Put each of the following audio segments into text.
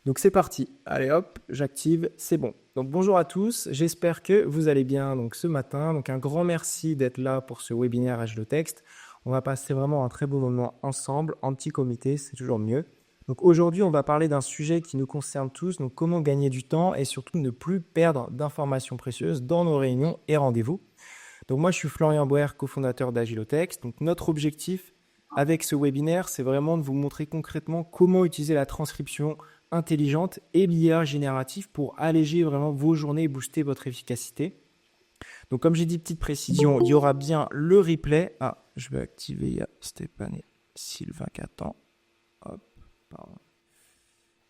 Donc c'est parti. Allez hop, j'active, c'est bon. Donc bonjour à tous, j'espère que vous allez bien donc ce matin. Donc un grand merci d'être là pour ce webinaire Agilotext. On va passer vraiment un très beau moment ensemble, en petit comité, c'est toujours mieux. Donc aujourd'hui, on va parler d'un sujet qui nous concerne tous, donc comment gagner du temps et surtout ne plus perdre d'informations précieuses dans nos réunions et rendez-vous. Donc moi, je suis Florian Boer, cofondateur d'Agilotext. Donc notre objectif avec ce webinaire, c'est vraiment de vous montrer concrètement comment utiliser la transcription intelligente et l'IA générative pour alléger vraiment vos journées et booster votre efficacité. Donc comme j'ai dit, petite précision, il y aura bien le replay. Ah, je vais activer, il y a Stéphane et Sylvain qui attend. Hop, pardon.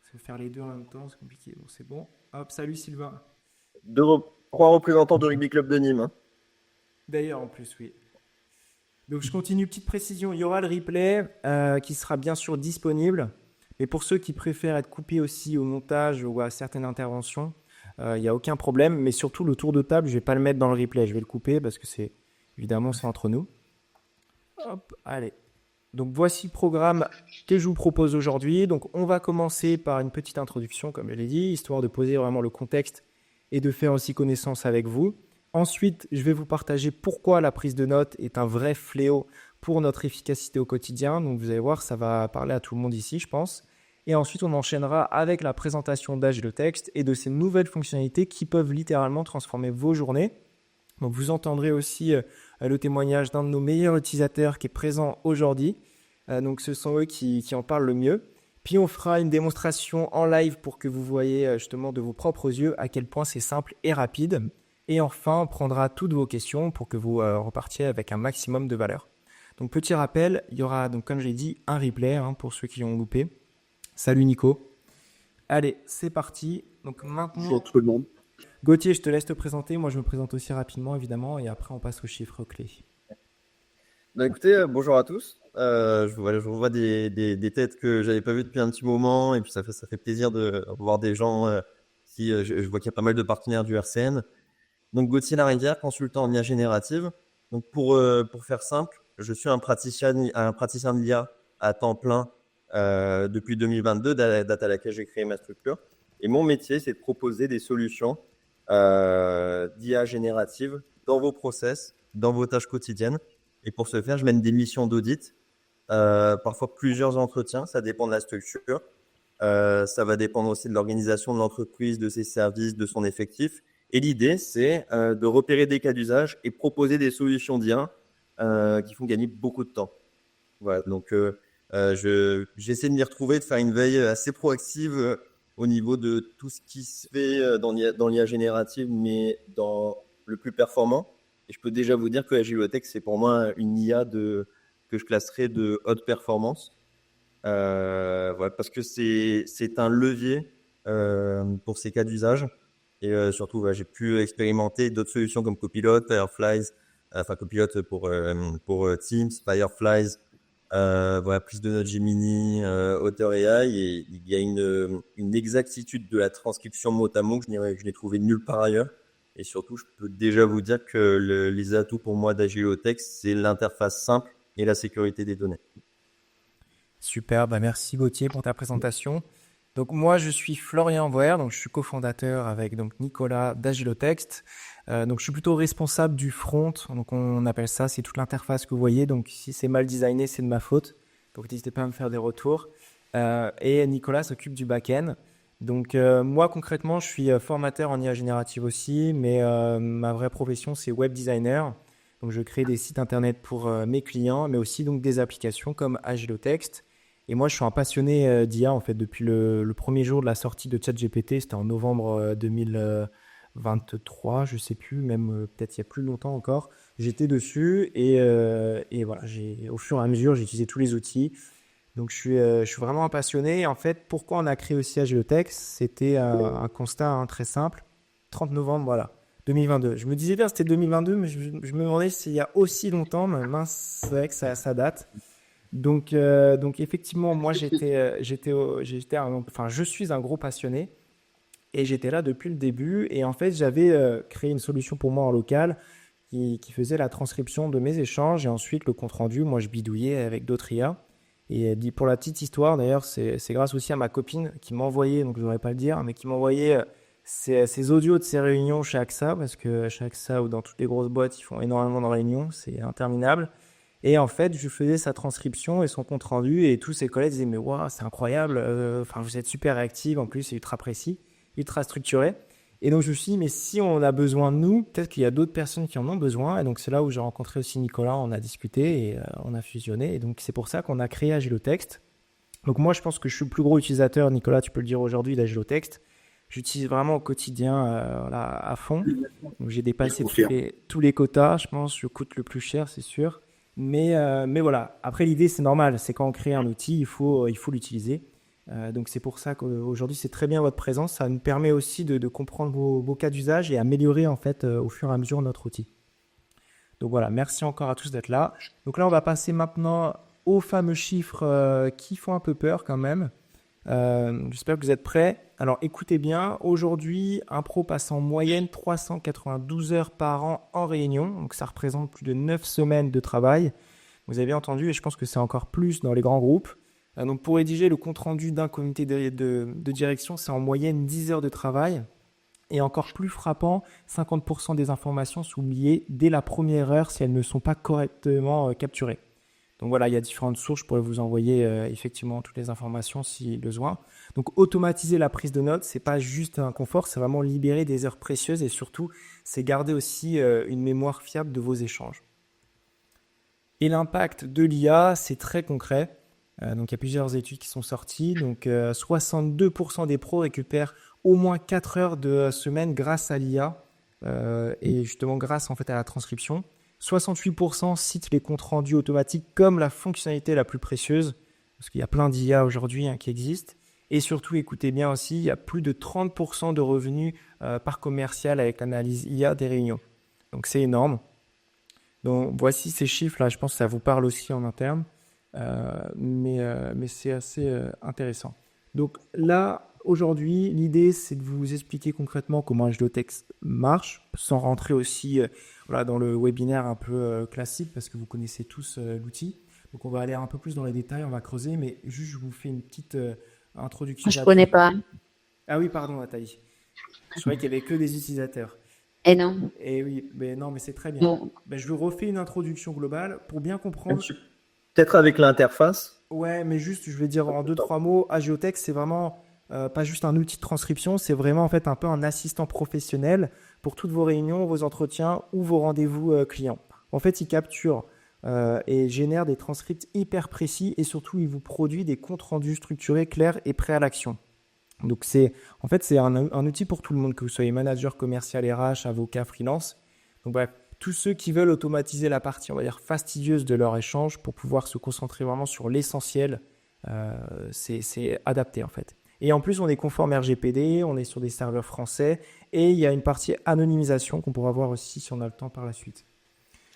Je vais faire les deux en même temps, c'est compliqué. Bon, c'est bon. Hop, salut Sylvain. Trois représentants du rugby club de Nîmes. D'ailleurs, en plus, oui. Donc je continue, petite précision, il y aura le replay qui sera bien sûr disponible. Mais pour ceux qui préfèrent être coupés aussi au montage ou à certaines interventions, il n'y a aucun problème. Mais surtout, le tour de table, je ne vais pas le mettre dans le replay. Je vais le couper parce que c'est évidemment c'est entre nous. Hop, allez. Donc voici le programme que je vous propose aujourd'hui. Donc on va commencer par une petite introduction, comme je l'ai dit, histoire de poser vraiment le contexte et de faire aussi connaissance avec vous. Ensuite, je vais vous partager pourquoi la prise de notes est un vrai fléau pour notre efficacité au quotidien. Donc vous allez voir, ça va parler à tout le monde ici, je pense. Et ensuite, on enchaînera avec la présentation d'Agilotext et de ces nouvelles fonctionnalités qui peuvent littéralement transformer vos journées. Donc vous entendrez aussi le témoignage d'un de nos meilleurs utilisateurs qui est présent aujourd'hui. Donc ce sont eux qui en parlent le mieux. Puis on fera une démonstration en live pour que vous voyez justement de vos propres yeux à quel point c'est simple et rapide. Et enfin, on prendra toutes vos questions pour que vous repartiez avec un maximum de valeur. Donc petit rappel, il y aura donc comme j'ai dit un replay pour ceux qui ont loupé. Salut Nico. Allez, c'est parti. Donc maintenant, Bonjour tout le monde. Gauthier, je te laisse te présenter. Moi, je me présente aussi rapidement, évidemment, et après, on passe aux chiffres clés. Écoutez, bonjour à tous. Je vois des têtes que j'avais pas vues depuis un petit moment, et puis ça fait plaisir de voir des gens. Je vois qu'il y a pas mal de partenaires du RCN. Donc Gauthier Larivière, consultant en IA générative. Donc pour faire simple, je suis un praticien de l'IA à temps plein depuis 2022, date à laquelle j'ai créé ma structure. Et mon métier, c'est de proposer des solutions d'IA générative dans vos process, dans vos tâches quotidiennes. Et pour ce faire, je mène des missions d'audit, parfois plusieurs entretiens, ça dépend de la structure. Ça va dépendre aussi de l'organisation de l'entreprise, de ses services, de son effectif. Et l'idée, c'est de repérer des cas d'usage et proposer des solutions d'IA qui font gagner beaucoup de temps. Voilà, donc j'essaie de m'y retrouver, de faire une veille assez proactive au niveau de tout ce qui se fait dans l'IA générative, mais dans le plus performant. Et je peux déjà vous dire que Agilotext, c'est pour moi une IA que je classerais de haute performance. Voilà, parce que c'est un levier pour ces cas d'usage. Et surtout, j'ai pu expérimenter d'autres solutions comme Copilot, Fireflies, enfin Copilot pour Teams, Fireflies, voilà, prise de notes Gemini, Auteur AI, et il y a une exactitude de la transcription mot à mot que je n'ai trouvé nulle part ailleurs. Et surtout, je peux déjà vous dire que les atouts pour moi d'Agilotext, c'est l'interface simple et la sécurité des données. Super, merci Gauthier pour ta présentation. Donc moi, je suis Florian Boer, donc je suis cofondateur avec donc Nicolas d'Agilotext. Donc je suis plutôt responsable du front, donc on appelle ça, c'est toute l'interface que vous voyez. Donc si c'est mal designé, c'est de ma faute. Donc n'hésitez pas à me faire des retours. Et Nicolas s'occupe du back-end. Donc moi concrètement, je suis formateur en IA générative aussi, mais ma vraie profession c'est web designer. Donc je crée des sites internet pour mes clients, mais aussi donc des applications comme Agilotext. Et moi, je suis un passionné d'IA en fait depuis le premier jour de la sortie de ChatGPT. C'était en novembre 2023, je sais plus, même peut-être il y a plus longtemps encore. J'étais dessus et voilà, au fur et à mesure, j'ai utilisé tous les outils. Donc je suis vraiment un passionné. Et en fait, pourquoi on a créé aussi Agilotext? C'était un constat très simple. 30 novembre, voilà, 2022. Je me disais bien c'était 2022, mais je me demandais s'il y a aussi longtemps. Mais mince, c'est vrai que ça date. Donc effectivement, moi je suis un gros passionné et j'étais là depuis le début. Et en fait, j'avais créé une solution pour moi en local qui faisait la transcription de mes échanges et ensuite le compte rendu. Moi, je bidouillais avec d'autres IA. Et pour la petite histoire, d'ailleurs, c'est grâce aussi à ma copine qui m'a envoyé, donc je ne devrais pas le dire, mais qui m'a envoyé ces audios de ces réunions chez AXA, parce que chez AXA ou dans toutes les grosses boîtes, ils font énormément de réunions, c'est interminable. Et en fait, je faisais sa transcription et son compte rendu, et tous ses collègues disaient, mais waouh, c'est incroyable, enfin, vous êtes super réactive, en plus, c'est ultra précis, ultra structuré. Et donc, je me suis dit, mais si on a besoin de nous, peut-être qu'il y a d'autres personnes qui en ont besoin. Et donc, c'est là où j'ai rencontré aussi Nicolas, on a discuté et on a fusionné. Et donc, c'est pour ça qu'on a créé Agilotext. Donc, moi, je pense que je suis le plus gros utilisateur, Nicolas, tu peux le dire aujourd'hui, d'Agilotext. J'utilise vraiment au quotidien voilà, à fond. Donc, j'ai dépassé tous les quotas, je pense. Je coûte le plus cher, c'est sûr. Mais voilà, après, l'idée, c'est normal. C'est quand on crée un outil, il faut l'utiliser. Donc c'est pour ça qu'aujourd'hui c'est très bien votre présence. Ça nous permet aussi de comprendre vos cas d'usage et améliorer en fait au fur et à mesure notre outil. Donc voilà, merci encore à tous d'être là. Donc là on va passer maintenant aux fameux chiffres qui font un peu peur quand même. J'espère que vous êtes prêts. Alors écoutez bien, aujourd'hui un pro passe en moyenne 392 heures par an en réunion. Donc ça représente plus de 9 semaines de travail. Vous avez entendu et je pense que c'est encore plus dans les grands groupes. Donc pour rédiger le compte-rendu d'un comité de direction, c'est en moyenne 10 heures de travail. Et encore plus frappant, 50% des informations sont oubliées dès la première heure si elles ne sont pas correctement capturées. Donc voilà, il y a différentes sources, je pourrais vous envoyer effectivement toutes les informations si besoin. Donc automatiser la prise de notes, c'est pas juste un confort, c'est vraiment libérer des heures précieuses et surtout, c'est garder aussi une mémoire fiable de vos échanges. Et l'impact de l'IA, c'est très concret. Donc il y a plusieurs études qui sont sorties. Donc 62% des pros récupèrent au moins 4 heures de semaine grâce à l'IA et justement grâce en fait à la transcription. 68% citent les comptes rendus automatiques comme la fonctionnalité la plus précieuse parce qu'il y a plein d'IA aujourd'hui qui existent. Et surtout, écoutez bien aussi, il y a plus de 30% de revenus par commercial avec l'analyse IA des réunions. Donc c'est énorme. Donc voici ces chiffres-là, je pense que ça vous parle aussi en interne. Mais c'est assez intéressant. Donc là, aujourd'hui, l'idée, c'est de vous expliquer concrètement comment Agilotext marche, sans rentrer aussi voilà, dans le webinaire un peu classique, parce que vous connaissez tous l'outil. Donc on va aller un peu plus dans les détails, on va creuser, mais juste je vous fais une petite introduction. Je ne connais pas. Ah oui, pardon Nathalie. Je croyais qu'il n'y avait que des utilisateurs. Et non. Et oui, mais non, mais c'est très bien. Bon. Ben, je vous refais une introduction globale pour bien comprendre. Peut-être avec l'interface. Ouais, mais juste, je vais dire en 2-3 mots, Agilotext, c'est vraiment pas juste un outil de transcription, c'est vraiment en fait un peu un assistant professionnel pour toutes vos réunions, vos entretiens ou vos rendez-vous clients. En fait, il capture et génère des transcripts hyper précis et surtout, il vous produit des comptes rendus structurés, clairs et prêts à l'action. Donc, c'est un outil pour tout le monde, que vous soyez manager, commercial, RH, avocat, freelance. Donc, bref. Tous ceux qui veulent automatiser la partie, on va dire, fastidieuse de leur échange pour pouvoir se concentrer vraiment sur l'essentiel, c'est adapté en fait. Et en plus, on est conforme RGPD, on est sur des serveurs français et il y a une partie anonymisation qu'on pourra voir aussi si on a le temps par la suite.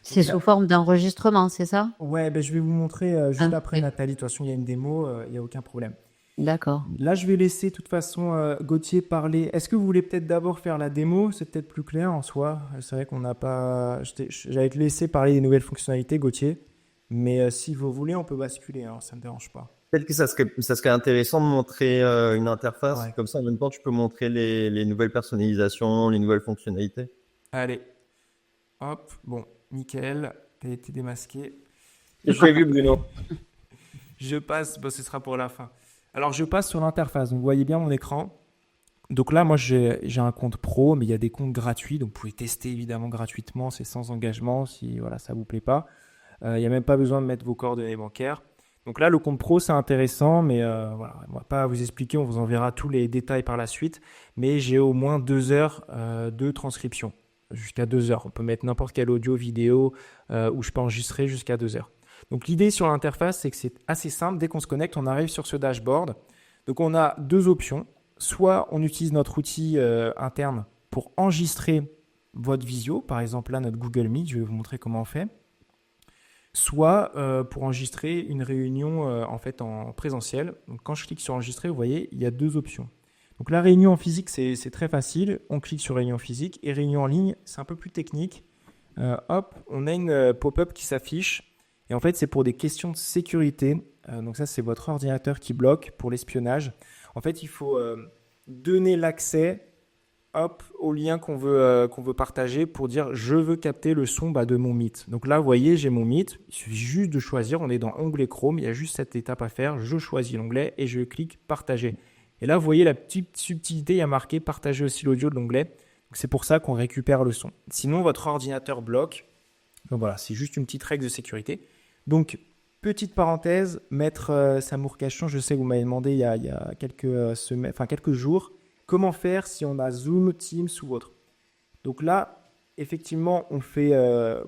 C'est sous forme d'enregistrement, c'est ça? Ouais, ben, je vais vous montrer juste après Nathalie. De toute façon, il y a une démo, il n'y a aucun problème. D'accord. Là, je vais laisser de toute façon Gauthier parler. Est-ce que vous voulez peut-être d'abord faire la démo? C'est peut-être plus clair en soi. C'est vrai qu'on n'a pas... J'allais te laisser parler des nouvelles fonctionnalités, Gauthier. Mais si vous voulez, on peut basculer. Hein, ça ne me dérange pas. Peut-être que ça serait intéressant de montrer une interface. Ouais. Comme ça, en même temps, tu peux montrer les nouvelles personnalisations, les nouvelles fonctionnalités. Allez. Hop. Bon, nickel. T'as été démasqué. J'ai prévu, Bruno. Je passe. Bon, ce sera pour la fin. Alors, je passe sur l'interface. Donc, vous voyez bien mon écran. Donc là, moi, j'ai un compte pro, mais il y a des comptes gratuits. Donc, vous pouvez tester évidemment gratuitement. C'est sans engagement si voilà, ça ne vous plaît pas. Il n'y a même pas besoin de mettre vos coordonnées bancaires. Donc là, le compte pro, c'est intéressant, mais voilà, on ne va pas vous expliquer. On vous enverra tous les détails par la suite. Mais j'ai au moins 2 heures de transcription. Jusqu'à 2 heures. On peut mettre n'importe quel audio, vidéo, où je peux enregistrer jusqu'à 2 heures. Donc l'idée sur l'interface, c'est que c'est assez simple. Dès qu'on se connecte, on arrive sur ce dashboard. Donc on a 2 options. Soit on utilise notre outil interne pour enregistrer votre visio. Par exemple, là, notre Google Meet, je vais vous montrer comment on fait. Soit pour enregistrer une réunion en fait en présentiel. Donc quand je clique sur enregistrer, vous voyez, il y a 2 options. Donc la réunion en physique, c'est très facile. On clique sur réunion physique et réunion en ligne, c'est un peu plus technique. Hop, on a une pop-up qui s'affiche. Et en fait, c'est pour des questions de sécurité. Donc ça, c'est votre ordinateur qui bloque pour l'espionnage. En fait, il faut donner l'accès au lien qu'on veut partager pour dire je veux capter le son de mon Meet. Donc là, vous voyez, j'ai mon Meet. Il suffit juste de choisir. On est dans onglet Chrome. Il y a juste cette étape à faire. Je choisis l'onglet et je clique partager. Et là, vous voyez la petite subtilité. Il y a marqué partager aussi l'audio de l'onglet. Donc c'est pour ça qu'on récupère le son. Sinon, votre ordinateur bloque. Donc voilà, c'est juste une petite règle de sécurité. Donc, petite parenthèse, Maître Samour Cachon, je sais que vous m'avez demandé il y a quelques semaines, enfin quelques jours, comment faire si on a Zoom, Teams ou autre. Donc là, effectivement, on fait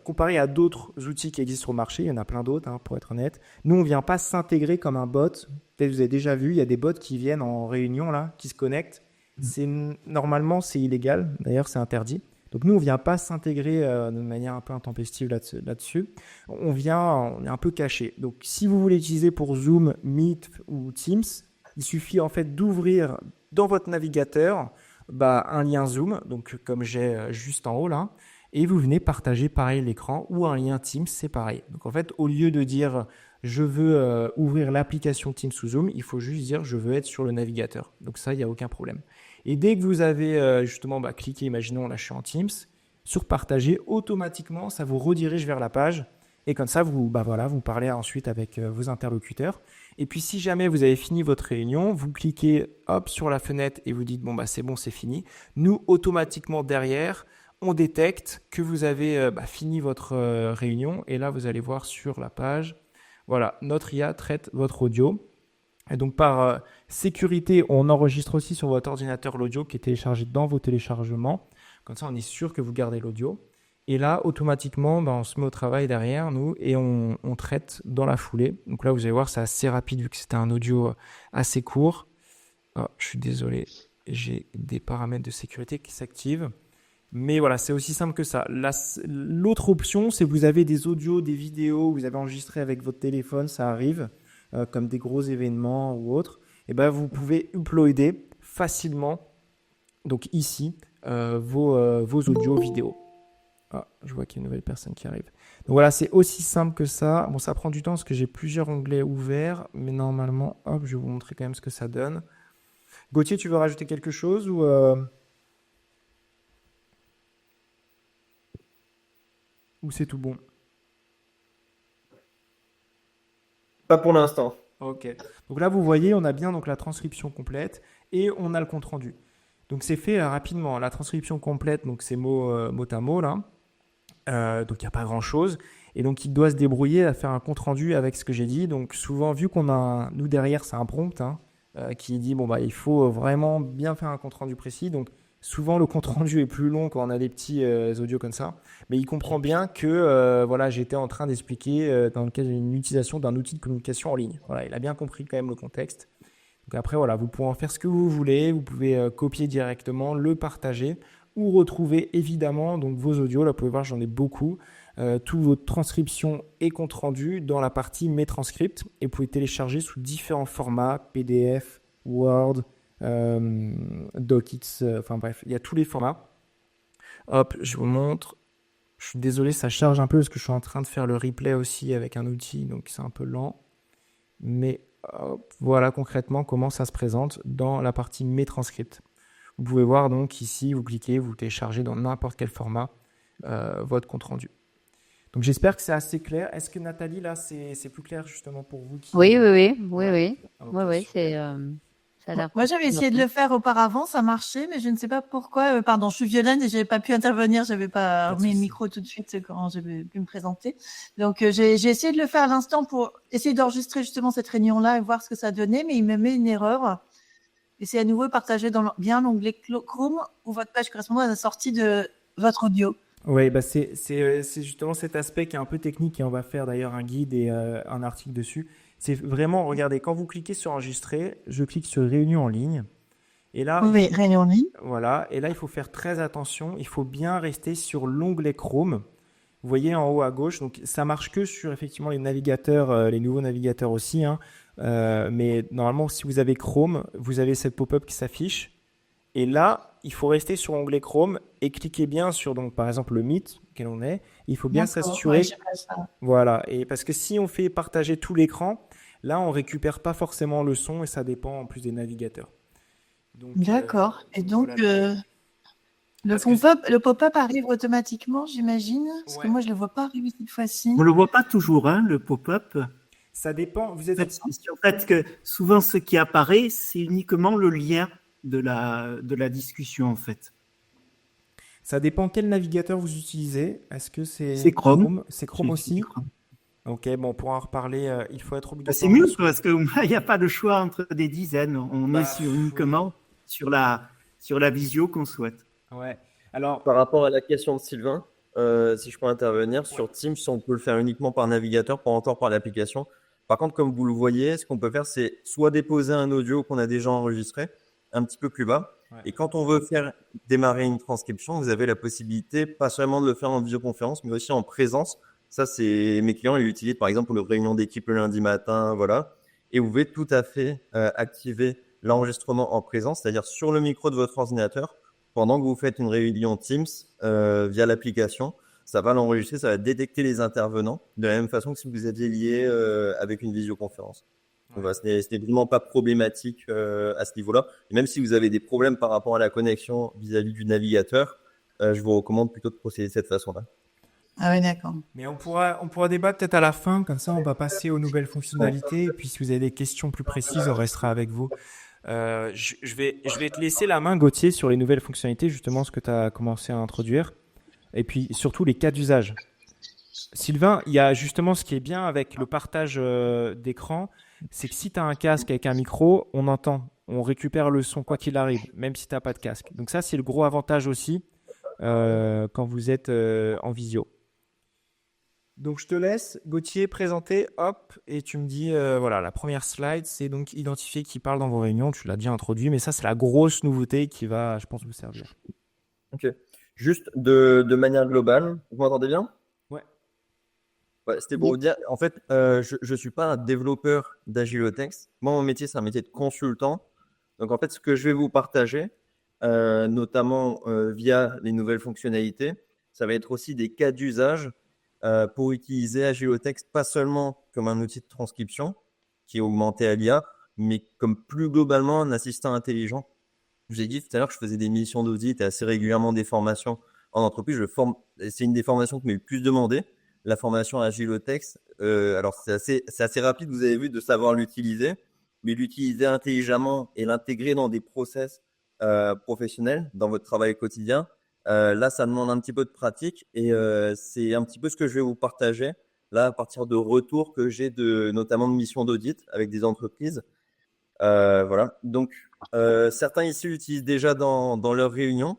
comparé à d'autres outils qui existent sur le marché, il y en a plein d'autres, pour être honnête. Nous, on ne vient pas s'intégrer comme un bot. Peut-être que vous avez déjà vu, il y a des bots qui viennent en réunion, là, qui se connectent. Normalement, c'est illégal. D'ailleurs, c'est interdit. Donc nous, on ne vient pas s'intégrer de manière un peu intempestive là-dessus. On est un peu caché. Donc si vous voulez utiliser pour Zoom, Meet ou Teams, il suffit en fait d'ouvrir dans votre navigateur un lien Zoom, donc comme j'ai juste en haut là, et vous venez partager pareil l'écran, ou un lien Teams, c'est pareil. Donc en fait, au lieu de dire je veux ouvrir l'application Teams ou Zoom, il faut juste dire je veux être sur le navigateur. Donc ça, il n'y a aucun problème. Et dès que vous avez justement cliqué, imaginons là je suis en Teams, sur partager, automatiquement ça vous redirige vers la page et comme ça vous parlez ensuite avec vos interlocuteurs. Et puis si jamais vous avez fini votre réunion, vous cliquez sur la fenêtre et vous dites c'est bon, c'est fini. Nous automatiquement derrière, on détecte que vous avez fini votre réunion et là vous allez voir sur la page, voilà, notre IA traite votre audio. Et donc par sécurité, on enregistre aussi sur votre ordinateur l'audio qui est téléchargé dans vos téléchargements. Comme ça, on est sûr que vous gardez l'audio. Et là, automatiquement, on se met au travail derrière nous et on traite dans la foulée. Donc là, vous allez voir, c'est assez rapide vu que c'était un audio assez court. Je suis désolé, j'ai des paramètres de sécurité qui s'activent. Mais voilà, c'est aussi simple que ça. L'autre option, c'est que vous avez des audios, des vidéos, vous avez enregistré avec votre téléphone, ça arrive. Comme des gros événements ou autres, et vous pouvez uploader facilement, donc ici, vos audios vidéo. Je vois qu'il y a une nouvelle personne qui arrive. Donc voilà, c'est aussi simple que ça. Bon, ça prend du temps parce que j'ai plusieurs onglets ouverts, mais normalement, je vais vous montrer quand même ce que ça donne. Gauthier, tu veux rajouter quelque chose ou c'est tout bon? Pas pour l'instant. Ok. Donc là, vous voyez, on a bien la transcription complète et on a le compte rendu. Donc c'est fait rapidement. La transcription complète, donc c'est mot à mot là. Donc il n'y a pas grand-chose. Et donc il doit se débrouiller à faire un compte rendu avec ce que j'ai dit. Donc souvent, vu qu'on a, nous derrière, c'est un prompt qui dit il faut vraiment bien faire un compte rendu précis. Donc souvent, le compte rendu est plus long quand on a des petits audios comme ça. Mais il comprend bien que j'étais en train d'expliquer dans le cadre d'une utilisation d'un outil de communication en ligne. Voilà, il a bien compris quand même le contexte. Donc après, vous pouvez en faire ce que vous voulez. Vous pouvez copier directement, le partager ou retrouver évidemment vos audios. Là, vous pouvez voir, j'en ai beaucoup. Toute votre transcription et compte rendu dans la partie Mes transcripts. Et vous pouvez télécharger sous différents formats, PDF, Word, DocX, bref, il y a tous les formats. Je vous montre. Je suis désolé, ça charge un peu parce que je suis en train de faire le replay aussi avec un outil, donc c'est un peu lent. Mais voilà concrètement comment ça se présente dans la partie Mes transcripts. Vous pouvez voir donc ici, vous cliquez, vous téléchargez dans n'importe quel format votre compte rendu. Donc j'espère que c'est assez clair. Est-ce que Nathalie, là, c'est plus clair justement pour vous Oui, c'est... Moi, j'avais essayé de le faire auparavant, ça marchait, mais je ne sais pas pourquoi. Pardon, je suis violente et j'avais pas pu intervenir, j'avais pas remis le micro tout de suite quand j'avais pu me présenter. Donc, j'ai essayé de le faire à l'instant pour essayer d'enregistrer justement cette réunion-là et voir ce que ça donnait, mais il me met une erreur. Et c'est à nouveau partagé dans bien l'onglet Chrome où votre page correspond à la sortie de votre audio. Oui, c'est justement cet aspect qui est un peu technique et on va faire d'ailleurs un guide et un article dessus. C'est vraiment, regardez, quand vous cliquez sur enregistrer, je clique sur réunion en ligne. Et là, oui, réunion en ligne. Voilà, et là, il faut faire très attention. Il faut bien rester sur l'onglet Chrome. Vous voyez en haut à gauche, donc ça marche que sur effectivement les navigateurs, les nouveaux navigateurs aussi. Mais normalement, si vous avez Chrome, vous avez cette pop-up qui s'affiche. Et là, il faut rester sur l'onglet Chrome et cliquer bien sur, donc, par exemple, le Meet, auquel on est. Il faut bien s'assurer. Ouais, voilà, et parce que si on fait partager tout l'écran, Là, on récupère pas forcément le son et ça dépend en plus des navigateurs. Donc, D'accord. Et donc, voilà. le Parce que le pop-up arrive automatiquement, j'imagine? Parce que ouais, moi, je le vois pas arriver cette fois-ci. On le voit pas toujours, hein, le pop-up. ça dépend. Vous êtes En fait, c'est en fait que souvent ce qui apparaît, c'est uniquement le lien de la discussion, en fait. Ça dépend quel navigateur vous utilisez. Est-ce que c'est C'est Chrome. Chrome? C'est Chrome J'utilise aussi? Chrome. Ok, bon, on pourra en reparler. Il faut être Bah, c'est obligatoirement. mieux parce que il n'y a pas de choix entre des dizaines. On Bah, est uniquement sur la visio qu'on souhaite. ouais. Alors, Par rapport à la question de Sylvain, si je peux intervenir, sur Teams, on peut le faire uniquement par navigateur, pas encore par l'application. Par contre, comme vous le voyez, ce qu'on peut faire, c'est soit déposer un audio qu'on a déjà enregistré un petit peu plus bas. ouais. Et quand on veut faire démarrer une transcription, vous avez la possibilité, pas seulement de le faire en visioconférence, mais aussi en présence. Ça, c'est mes clients, ils l'utilisent par exemple pour les réunions d'équipe le lundi matin, voilà. Et vous pouvez tout à fait activer l'enregistrement en présence, c'est-à-dire sur le micro de votre ordinateur, pendant que vous faites une réunion Teams via l'application. Ça va l'enregistrer, ça va détecter les intervenants de la même façon que si vous étiez lié avec une visioconférence. Donc voilà, ce n'est vraiment pas problématique à ce niveau-là. Et même si vous avez des problèmes par rapport à la connexion vis-à-vis du navigateur, je vous recommande plutôt de procéder de cette façon-là. Ah ouais, d'accord. Mais on pourra débattre peut-être à la fin, comme ça on va passer aux nouvelles fonctionnalités. Et puis si vous avez des questions plus précises, on restera avec vous. Je vais te laisser la main, Gauthier, sur les nouvelles fonctionnalités, justement ce que tu as commencé à introduire. Et puis surtout les cas d'usage. Sylvain, il y a justement ce qui est bien avec le partage d'écran, c'est que si tu as un casque avec un micro, on entend, on récupère le son quoi qu'il arrive, même si tu n'as pas de casque. Donc ça, c'est le gros avantage aussi quand vous êtes en visio. Donc je te laisse, Gauthier, présenter, hop, et tu me dis, voilà, la première slide, c'est donc identifier qui parle dans vos réunions, tu l'as déjà introduit, mais ça, c'est la grosse nouveauté qui va, je pense, vous servir. Ok. Juste de manière globale, vous m'entendez bien? Ouais. Ouais, c'était pour vous dire, en fait, je ne suis pas un développeur d'Agilotex. Moi, mon métier, c'est un métier de consultant. Donc, en fait, ce que je vais vous partager, notamment via les nouvelles fonctionnalités, ça va être aussi des cas d'usage pour utiliser Agilotex, pas seulement comme un outil de transcription qui est augmenté à l'IA, mais comme plus globalement un assistant intelligent. Je vous ai dit tout à l'heure que je faisais des missions d'audit et assez régulièrement des formations en entreprise. C'est une des formations qui m'est le plus demandée, la formation Agilotex. Alors, c'est assez rapide, vous avez vu, de savoir l'utiliser, mais l'utiliser intelligemment et l'intégrer dans des process professionnels, dans votre travail quotidien, là, ça demande un petit peu de pratique et c'est un petit peu ce que je vais vous partager là à partir de retours que j'ai notamment de missions d'audit avec des entreprises. Voilà. Donc, certains ici l'utilisent déjà dans leurs réunions.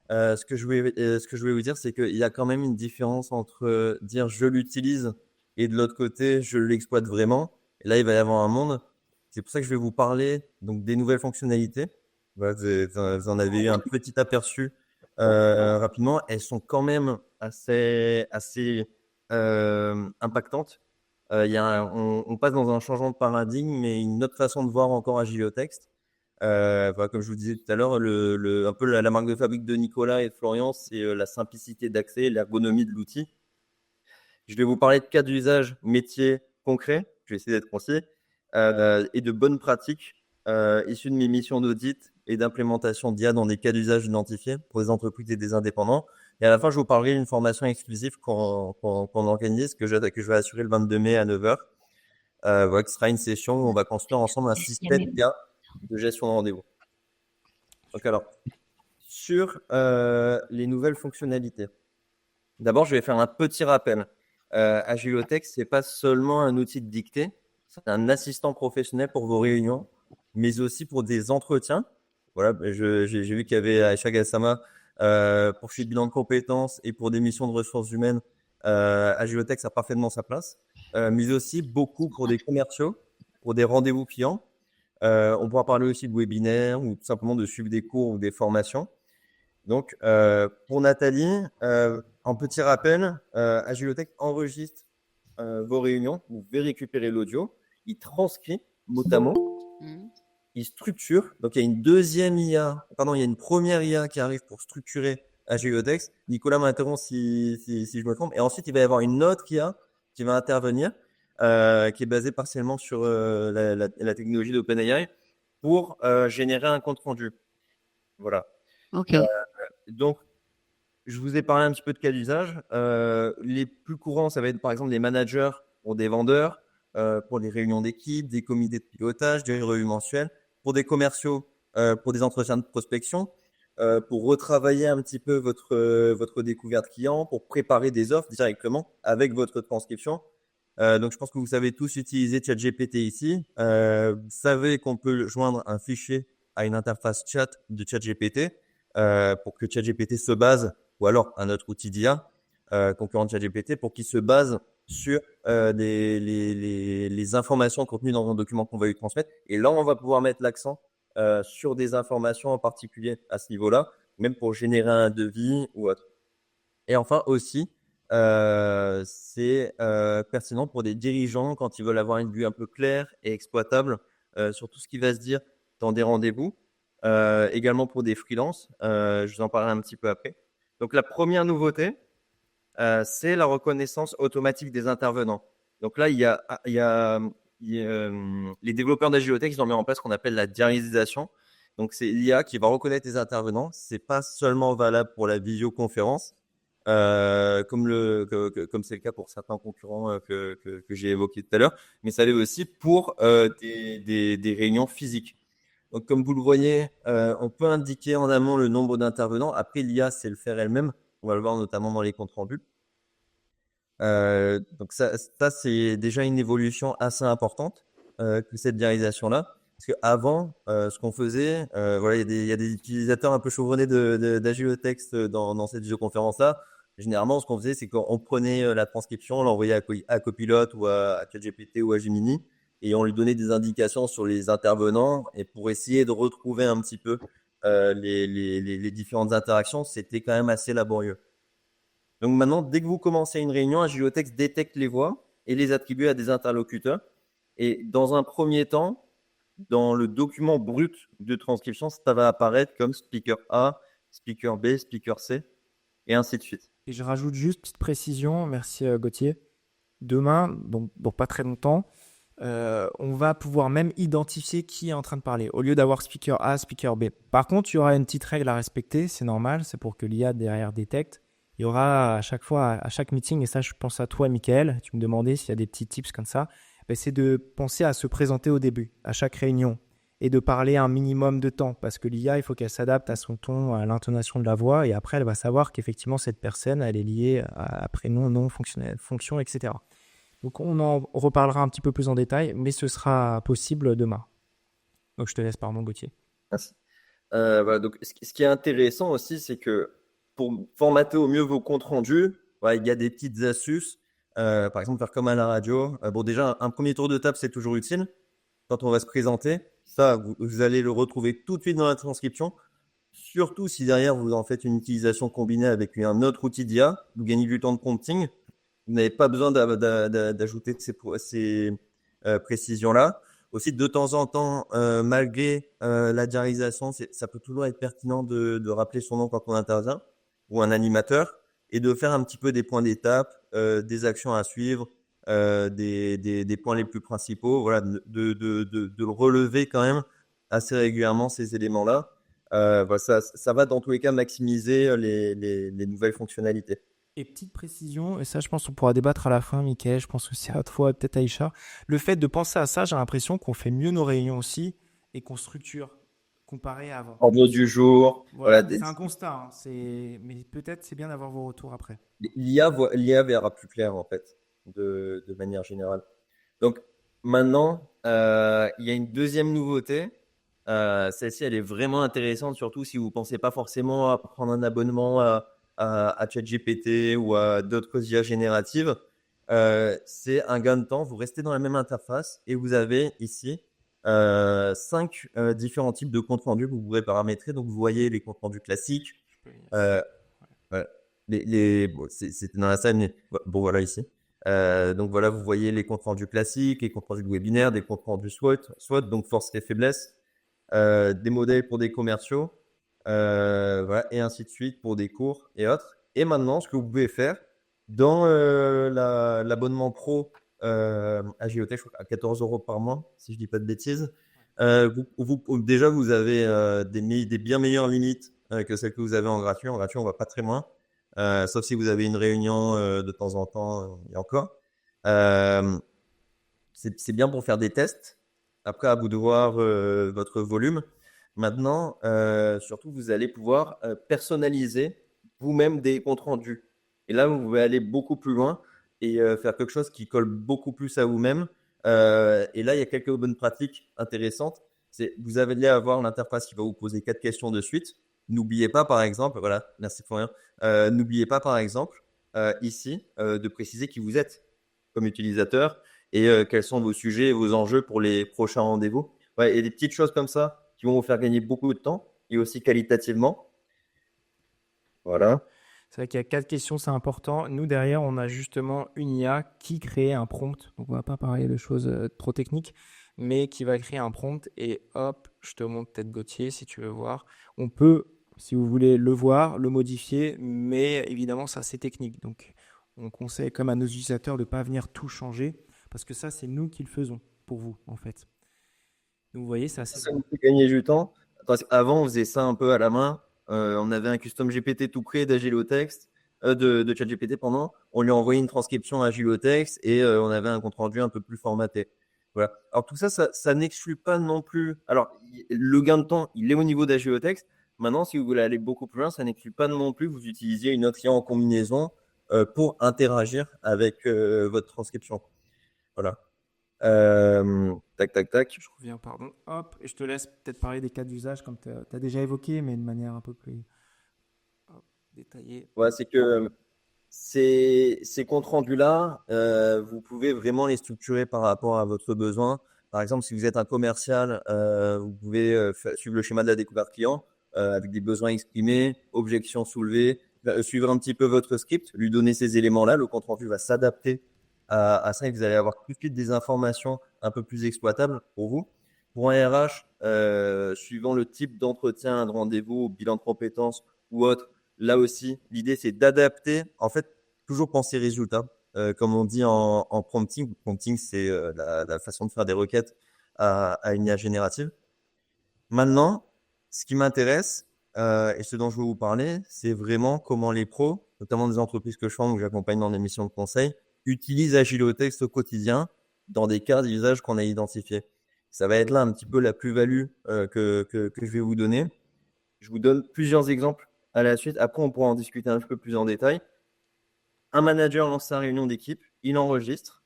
Ce que je voulais vous dire, c'est qu'il y a quand même une différence entre dire je l'utilise et de l'autre côté, je l'exploite vraiment. Et là, il va y avoir un monde. C'est pour ça que je vais vous parler donc des nouvelles fonctionnalités. Voilà, vous en avez eu un petit aperçu rapidement. Elles sont quand même assez impactantes. On passe dans un changement de paradigme, mais une autre façon de voir encore Agilotext. Voilà, comme je vous disais tout à l'heure, un peu la marque de fabrique de Nicolas et de Florian, c'est la simplicité d'accès, l'ergonomie de l'outil. Je vais vous parler de cas d'usage métiers concrets, je vais essayer d'être concis, et de bonnes pratiques issues de mes missions d'audit et d'implémentation d'IA dans des cas d'usage identifiés pour les entreprises et des indépendants. Et à la fin, je vous parlerai d'une formation exclusive qu'on organise, que je vais assurer le 22 mai à 9h. Voilà, qui sera une session où on va construire ensemble un système d'IA de gestion de rendez-vous. Donc alors, sur les nouvelles fonctionnalités. D'abord, je vais faire un petit rappel. Agilotex, c'est pas seulement un outil de dictée, c'est un assistant professionnel pour vos réunions, mais aussi pour des entretiens. Voilà, j'ai vu qu'il y avait Aïcha Gassama pour suivi de bilan de compétences et pour des missions de ressources humaines. Agilotex a parfaitement sa place, mais aussi beaucoup pour des commerciaux, pour des rendez-vous clients. On pourra parler aussi de webinaires ou tout simplement de suivre des cours ou des formations. Donc, pour Nathalie, en petit rappel, Agilotex enregistre vos réunions. Vous pouvez récupérer l'audio. Il transcrit mot à mot. Il structure. Donc, il y a il y a une première IA qui arrive pour structurer Agilotex. Nicolas m'interrompt si je me trompe. Et ensuite, il va y avoir une autre IA qui va intervenir qui est basé partiellement sur la technologie d'OpenAI pour générer un compte rendu. Voilà. Ok. Donc, je vous ai parlé un petit peu de cas d'usage. Les plus courants, ça va être par exemple des managers pour des vendeurs, pour des réunions d'équipe, des comités de pilotage, des revues mensuelles, pour des commerciaux, pour des entretiens de prospection, pour retravailler un petit peu votre découverte client, pour préparer des offres directement avec votre transcription. Donc, je pense que vous savez tous utiliser ChatGPT ici. Vous savez qu'on peut joindre un fichier à une interface chat de ChatGPT pour que ChatGPT se base, ou alors un autre outil d'IA concurrent de ChatGPT, pour qu'il se base sur les informations contenues dans un document qu'on va lui transmettre. Et là, on va pouvoir mettre l'accent sur des informations en particulier à ce niveau-là, même pour générer un devis ou autre. Et enfin aussi, c'est pertinent pour des dirigeants quand ils veulent avoir une vue un peu claire et exploitable sur tout ce qui va se dire dans des rendez-vous. Également pour des freelances, je vous en parlerai un petit peu après. Donc la première nouveauté, c'est la reconnaissance automatique des intervenants. Donc là, il y a les développeurs d'Agilotech, ils ont mis en place ce qu'on appelle la diarisation. Donc c'est l'IA qui va reconnaître les intervenants. C'est pas seulement valable pour la visioconférence, comme c'est le cas pour certains concurrents que j'ai évoqués tout à l'heure, mais ça l'est aussi pour des réunions physiques. Donc, comme vous le voyez, on peut indiquer en amont le nombre d'intervenants. Après, l'IA sait le faire elle-même. On va le voir notamment dans les comptes rendus. Donc, ça c'est déjà une évolution assez importante que cette diarisation-là. Parce qu'avant, ce qu'on faisait, voilà, il y a des utilisateurs un peu chevronnés d'Agilotech dans cette visioconférence-là. Généralement, ce qu'on faisait, c'est qu'on prenait la transcription, on l'envoyait à Copilot ou à ChatGPT ou à Gemini, et on lui donnait des indications sur les intervenants. Et pour essayer de retrouver un petit peu les différentes interactions, c'était quand même assez laborieux. Donc maintenant, dès que vous commencez une réunion, Agilotech détecte les voix et les attribue à des interlocuteurs. Et dans un premier temps, dans le document brut de transcription, ça va apparaître comme speaker A, speaker B, speaker C, et ainsi de suite. Et je rajoute juste petite précision, merci Gauthier. Demain, donc dans pas très longtemps, on va pouvoir même identifier qui est en train de parler, au lieu d'avoir speaker A, speaker B. Par contre, il y aura une petite règle à respecter, c'est normal, c'est pour que l'IA derrière détecte. Il y aura à chaque fois, à chaque meeting, et ça je pense à toi Mickaël, tu me demandais s'il y a des petits tips comme ça, c'est de penser à se présenter au début, à chaque réunion, et de parler un minimum de temps, parce que l'IA, il faut qu'elle s'adapte à son ton, à l'intonation de la voix, et après elle va savoir qu'effectivement cette personne, elle est liée à prénom, nom, fonction, etc. Donc on en reparlera un petit peu plus en détail, mais ce sera possible demain. Donc je te laisse, pardon Gauthier. Merci. Voilà, donc, ce qui est intéressant aussi, c'est que pour formater au mieux vos comptes rendus, voilà, il y a des petites astuces. Par exemple, faire comme à la radio. Bon, déjà, un premier tour de table, c'est toujours utile quand on va se présenter. Ça, vous allez le retrouver tout de suite dans la transcription. Surtout si derrière, vous en faites une utilisation combinée avec un autre outil d'IA, vous gagnez du temps de prompting. Vous n'avez pas besoin d'ajouter ces précisions-là. Aussi, de temps en temps, malgré la diarisation, ça peut toujours être pertinent de rappeler son nom quand on intervient, ou un animateur, et de faire un petit peu des points d'étape, des actions à suivre, des points les plus principaux, voilà, de relever quand même assez régulièrement ces éléments-là. Voilà, ça va dans tous les cas maximiser les nouvelles fonctionnalités. Et petite précision, et ça je pense qu'on pourra débattre à la fin, Mickaël, je pense aussi à toi, peut-être Aïcha, le fait de penser à ça, j'ai l'impression qu'on fait mieux nos réunions aussi et qu'on structure comparé à avant. Ordre du jour. Voilà, Voilà, c'est un constat, hein, mais peut-être c'est bien d'avoir vos retours après. l'IA verra plus clair en fait, de manière générale. Donc maintenant, il y a une deuxième nouveauté. Celle-ci, elle est vraiment intéressante, surtout si vous pensez pas forcément à prendre un abonnement à ChatGPT ou à d'autres IA génératives. C'est un gain de temps. Vous restez dans la même interface et vous avez ici 5 différents types de comptes rendus que vous pourrez paramétrer. Donc vous voyez les comptes rendus classiques. Ouais. Bon, c'était dans la salle, mais bon voilà ici. Donc voilà, vous voyez les comptes rendus classiques, les comptes rendus de webinaire, des comptes rendus SWOT, donc force et faiblesse, des modèles pour des commerciaux, voilà, et ainsi de suite pour des cours et autres. Et maintenant, ce que vous pouvez faire dans l'abonnement pro Agilotech, je crois, à 14 euros par mois, si je dis pas de bêtises. Déjà, vous avez des bien meilleures limites que celles que vous avez en gratuit. En gratuit, on va pas très loin, sauf si vous avez une réunion de temps en temps, et encore. Euh, c'est bien pour faire des tests. Après, à vous de voir votre volume. Maintenant, surtout, vous allez pouvoir personnaliser vous-même des comptes rendus. Et là, vous pouvez aller beaucoup plus loin et faire quelque chose qui colle beaucoup plus à vous-même. Et là, il y a quelques bonnes pratiques intéressantes. Vous allez avoir l'interface qui va vous poser 4 questions de suite. N'oubliez pas, par exemple, voilà, merci Florian. N'oubliez pas, par exemple, ici, de préciser qui vous êtes comme utilisateur et quels sont vos sujets et vos enjeux pour les prochains rendez-vous. Ouais, et des petites choses comme ça qui vont vous faire gagner beaucoup de temps et aussi qualitativement. Voilà. C'est vrai qu'il y a 4 questions, c'est important. Nous, derrière, on a justement une IA qui crée un prompt. Donc, on va pas parler de choses trop techniques, mais qui va créer un prompt. Et hop, je te montre peut-être Gauthier si tu veux voir. On peut, si vous voulez, le voir, le modifier, mais évidemment, ça, c'est technique. Donc, on conseille comme à nos utilisateurs de ne pas venir tout changer, parce que ça, c'est nous qui le faisons pour vous, en fait. Donc, vous voyez, c'est assez... Ça nous fait gagner du temps. Avant, on faisait ça un peu à la main. On avait un custom GPT tout prêt d'Agilotext, de ChatGPT, pendant. On lui envoyait une transcription à Agilotext et on avait un compte rendu un peu plus formaté. Voilà. Alors tout ça, ça n'exclut pas non plus. Alors le gain de temps, il est au niveau d'Agilotext. Maintenant, si vous voulez aller beaucoup plus loin, ça n'exclut pas non plus que vous utilisiez une autre IA en combinaison pour interagir avec votre transcription. Voilà. Tac, tac, tac. Je reviens, pardon. Hop, et je te laisse peut-être parler des cas d'usage comme tu as déjà évoqué, mais de manière un peu plus détaillée. Ouais, c'est que ces comptes rendus-là, vous pouvez vraiment les structurer par rapport à votre besoin. Par exemple, si vous êtes un commercial, vous pouvez suivre le schéma de la découverte client avec des besoins exprimés, objections soulevées, suivre un petit peu votre script, lui donner ces éléments-là. Le compte rendu va s'adapter à ça et vous allez avoir tout de suite des informations un peu plus exploitables pour vous. Pour un RH, suivant le type d'entretien, de rendez-vous, bilan de compétences ou autre, là aussi, l'idée c'est d'adapter, en fait, toujours penser résultat. Comme on dit en prompting. Prompting, c'est la façon de faire des requêtes à une IA générative. Maintenant, ce qui m'intéresse et ce dont je veux vous parler, c'est vraiment comment les pros, notamment des entreprises que je forme, que j'accompagne dans des missions de conseil, utilisent Agilotext au quotidien dans des cas d'usage qu'on a identifiés. Ça va être là un petit peu la plus-value que je vais vous donner. Je vous donne plusieurs exemples à la suite. Après, on pourra en discuter un peu plus en détail. Un manager lance sa réunion d'équipe, il enregistre,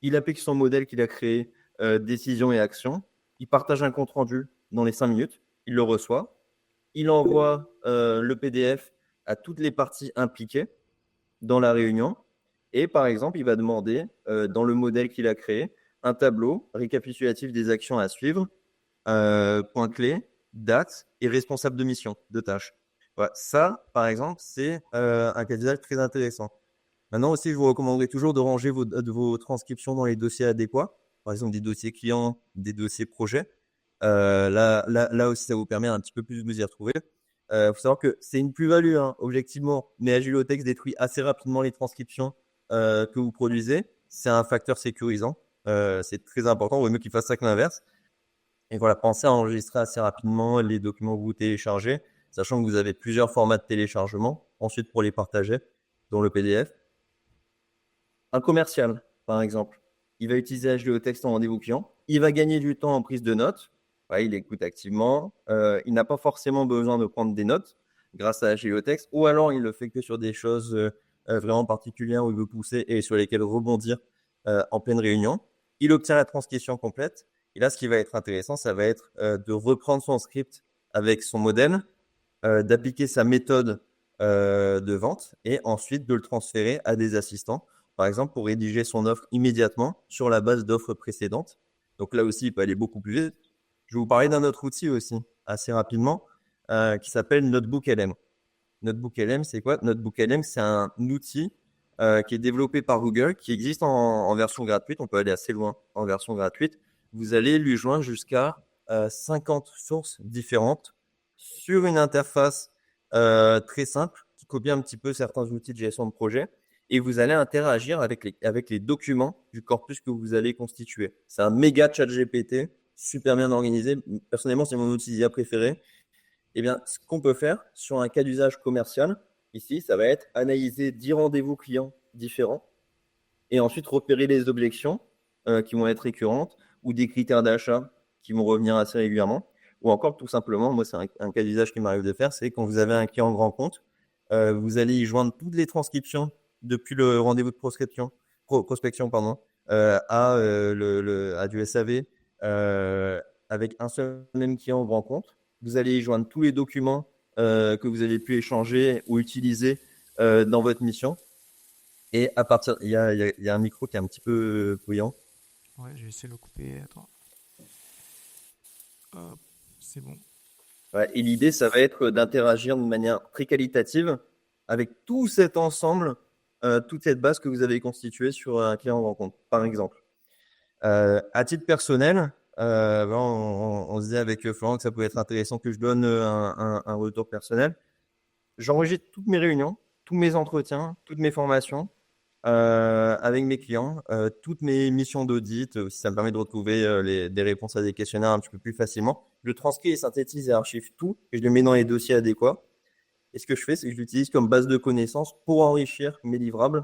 il applique son modèle qu'il a créé, décision et action, il partage un compte rendu dans les 5 minutes, il le reçoit, il envoie le PDF à toutes les parties impliquées dans la réunion et par exemple, il va demander dans le modèle qu'il a créé un tableau récapitulatif des actions à suivre, points clés, date et responsable de mission, de tâches. Voilà. Ça, par exemple, c'est un cas d'usage très intéressant. Maintenant aussi, je vous recommanderais toujours de ranger vos transcriptions dans les dossiers adéquats. Par exemple, des dossiers clients, des dossiers projets. Là aussi, ça vous permet un petit peu plus de vous y retrouver. Faut savoir que c'est une plus-value, hein, objectivement, mais Agilotext détruit assez rapidement les transcriptions que vous produisez. C'est un facteur sécurisant. C'est très important. Il vaut mieux qu'il fasse ça que l'inverse. Et voilà, pensez à enregistrer assez rapidement les documents que vous téléchargez, sachant que vous avez plusieurs formats de téléchargement. Ensuite, pour les partager, dont le PDF. Un commercial, par exemple, il va utiliser Agilotext en rendez-vous client. Il va gagner du temps en prise de notes. Ouais, il écoute activement. Il n'a pas forcément besoin de prendre des notes grâce à Agilotext. Ou alors, il le fait que sur des choses vraiment particulières où il veut pousser et sur lesquelles rebondir en pleine réunion. Il obtient la transcription complète. Et là, ce qui va être intéressant, ça va être de reprendre son script avec son modèle, d'appliquer sa méthode de vente et ensuite de le transférer à des assistants. Par exemple, pour rédiger son offre immédiatement sur la base d'offres précédentes. Donc là aussi, il peut aller beaucoup plus vite. Je vais vous parler d'un autre outil aussi, assez rapidement, qui s'appelle NotebookLM. NotebookLM, c'est quoi? NotebookLM, c'est un outil qui est développé par Google, qui existe en version gratuite. On peut aller assez loin en version gratuite. Vous allez lui joindre jusqu'à 50 sources différentes sur une interface très simple qui copie un petit peu certains outils de gestion de projet. et vous allez interagir avec les documents du corpus que vous allez constituer. C'est un méga chat GPT, super bien organisé. Personnellement, c'est mon outil d'IA préféré. Eh bien, ce qu'on peut faire sur un cas d'usage commercial, ici, ça va être analyser 10 rendez-vous clients différents et ensuite repérer les objections qui vont être récurrentes ou des critères d'achat qui vont revenir assez régulièrement. Ou encore, tout simplement, moi, c'est un cas d'usage qui m'arrive de faire, c'est quand vous avez un client grand compte, vous allez y joindre toutes les transcriptions depuis le rendez-vous de prospection à du SAV avec un seul même client grand compte. Vous allez y joindre tous les documents que vous avez pu échanger ou utiliser dans votre mission. Et à partir, il y a un micro qui est un petit peu bruyant. Ouais, je vais essayer de le couper. Attends. Hop, c'est bon. Ouais, et l'idée, ça va être d'interagir de manière très qualitative avec tout cet ensemble, toute cette base que vous avez constituée sur un client rencontre, par exemple. À titre personnel, on se disait avec Florent que ça pouvait être intéressant que je donne un retour personnel. J'enregistre toutes mes réunions, tous mes entretiens, toutes mes formations avec mes clients, toutes mes missions d'audit, si ça me permet de retrouver des réponses à des questionnaires un petit peu plus facilement. Je transcris et synthétise et archive tout et je le mets dans les dossiers adéquats. Et ce que je fais, c'est que je l'utilise comme base de connaissances pour enrichir mes livrables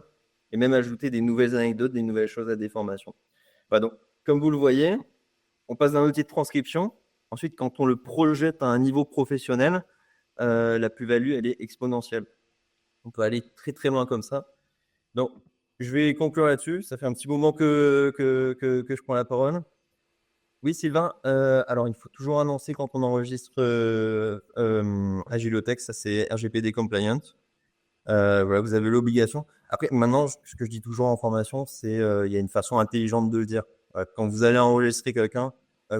et même ajouter des nouvelles anecdotes, des nouvelles choses à des formations. Voilà, donc, comme vous le voyez, on passe d'un outil de transcription. Ensuite, quand on le projette à un niveau professionnel, la plus-value, elle est exponentielle. On peut aller très très loin comme ça. Donc, je vais conclure là-dessus. Ça fait un petit moment que je prends la parole. Oui, Sylvain. Alors, il faut toujours annoncer quand on enregistre Agilotex. Ça, c'est RGPD compliant. Voilà, vous avez l'obligation. Après, maintenant, ce que je dis toujours en formation, c'est il y a une façon intelligente de le dire. Quand vous allez enregistrer quelqu'un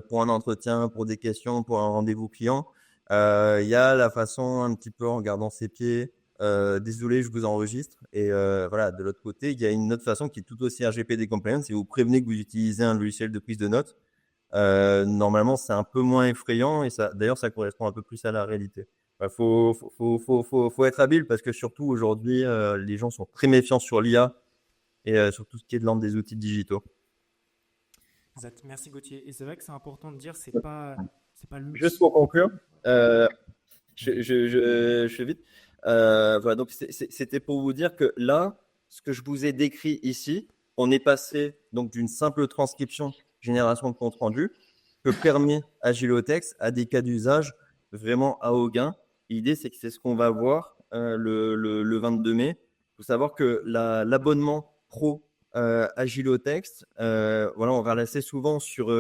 pour un entretien, pour des questions, pour un rendez-vous client, il y a la façon un petit peu en gardant ses pieds. Désolé, je vous enregistre. Et voilà, de l'autre côté, il y a une autre façon qui est tout aussi RGPD compliant. Si vous prévenez que vous utilisez un logiciel de prise de notes, normalement, c'est un peu moins effrayant et ça, d'ailleurs, ça correspond un peu plus à la réalité. Faut être habile parce que surtout aujourd'hui, les gens sont très méfiants sur l'IA et sur tout ce qui est de l'ordre des outils digitaux. Exact. Merci Gauthier. Et c'est vrai que c'est important de dire, c'est pas l'outil. Juste pour conclure, je fais vite. Voilà, donc c'était pour vous dire que là, ce que je vous ai décrit ici, on est passé donc d'une simple transcription, génération de compte rendu, que permet Agilotex à des cas d'usage vraiment à haut gain. L'idée, c'est que c'est ce qu'on va voir le 22 mai. Il faut savoir que l'abonnement pro Agilotex, voilà, on va assez souvent sur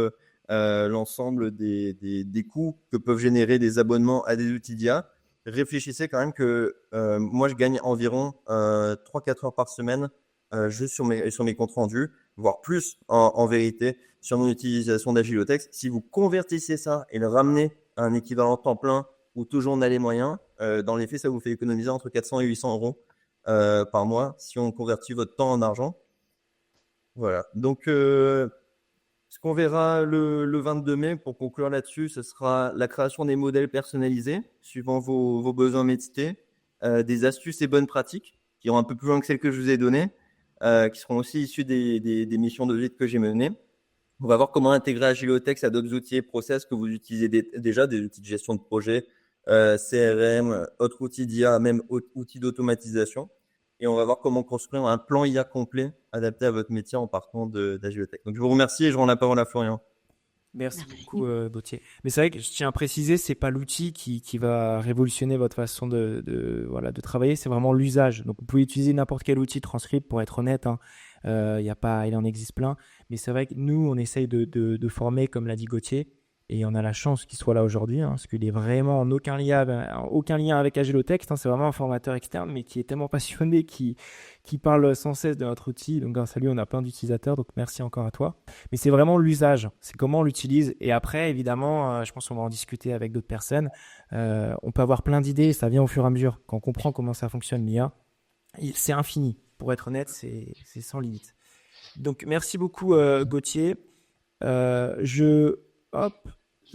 l'ensemble des coûts que peuvent générer des abonnements à des outils d'IA. Réfléchissez quand même que moi, je gagne environ 3-4 heures par semaine juste sur mes comptes rendus, voire plus en vérité, sur mon utilisation d'Agilotex. Si vous convertissez ça et le ramenez à un équivalent temps plein où toujours on a les moyens, dans les faits, ça vous fait économiser entre 400 et 800 euros par mois si on convertit votre temps en argent. Voilà. Donc, ce qu'on verra le 22 mai, pour conclure là-dessus, ce sera la création des modèles personnalisés suivant vos besoins métiers, des astuces et bonnes pratiques qui iront un peu plus loin que celles que je vous ai données, qui seront aussi issues des missions d'audit que j'ai menées. On va voir comment intégrer Agilotex à d'autres outils et process que vous utilisez déjà, des outils de gestion de projet, CRM, autres outils d'IA, même outils d'automatisation. Et on va voir comment construire un plan IA complet adapté à votre métier en partant d'Agilotex. Donc, je vous remercie et je rends la parole à Florian. Merci beaucoup, Gauthier. Mais c'est vrai que je tiens à préciser, c'est pas l'outil qui va révolutionner votre façon de travailler, c'est vraiment l'usage. Donc, vous pouvez utiliser n'importe quel outil transcript, pour être honnête. Il en existe plein. Mais c'est vrai que nous, on essaye de former, comme l'a dit Gauthier, et on a la chance qu'il soit là aujourd'hui, parce qu'il est vraiment en aucun lien avec Agilotex. C'est vraiment un formateur externe, mais qui est tellement passionné, qui parle sans cesse de notre outil. Donc, grâce à lui, on a plein d'utilisateurs. Donc, merci encore à toi. Mais c'est vraiment l'usage. C'est comment on l'utilise. Et après, évidemment, je pense qu'on va en discuter avec d'autres personnes. On peut avoir plein d'idées. Ça vient au fur et à mesure. Quand on comprend comment ça fonctionne, l'IA, c'est infini. Pour être honnête, c'est sans limite. Donc, merci beaucoup, Gauthier.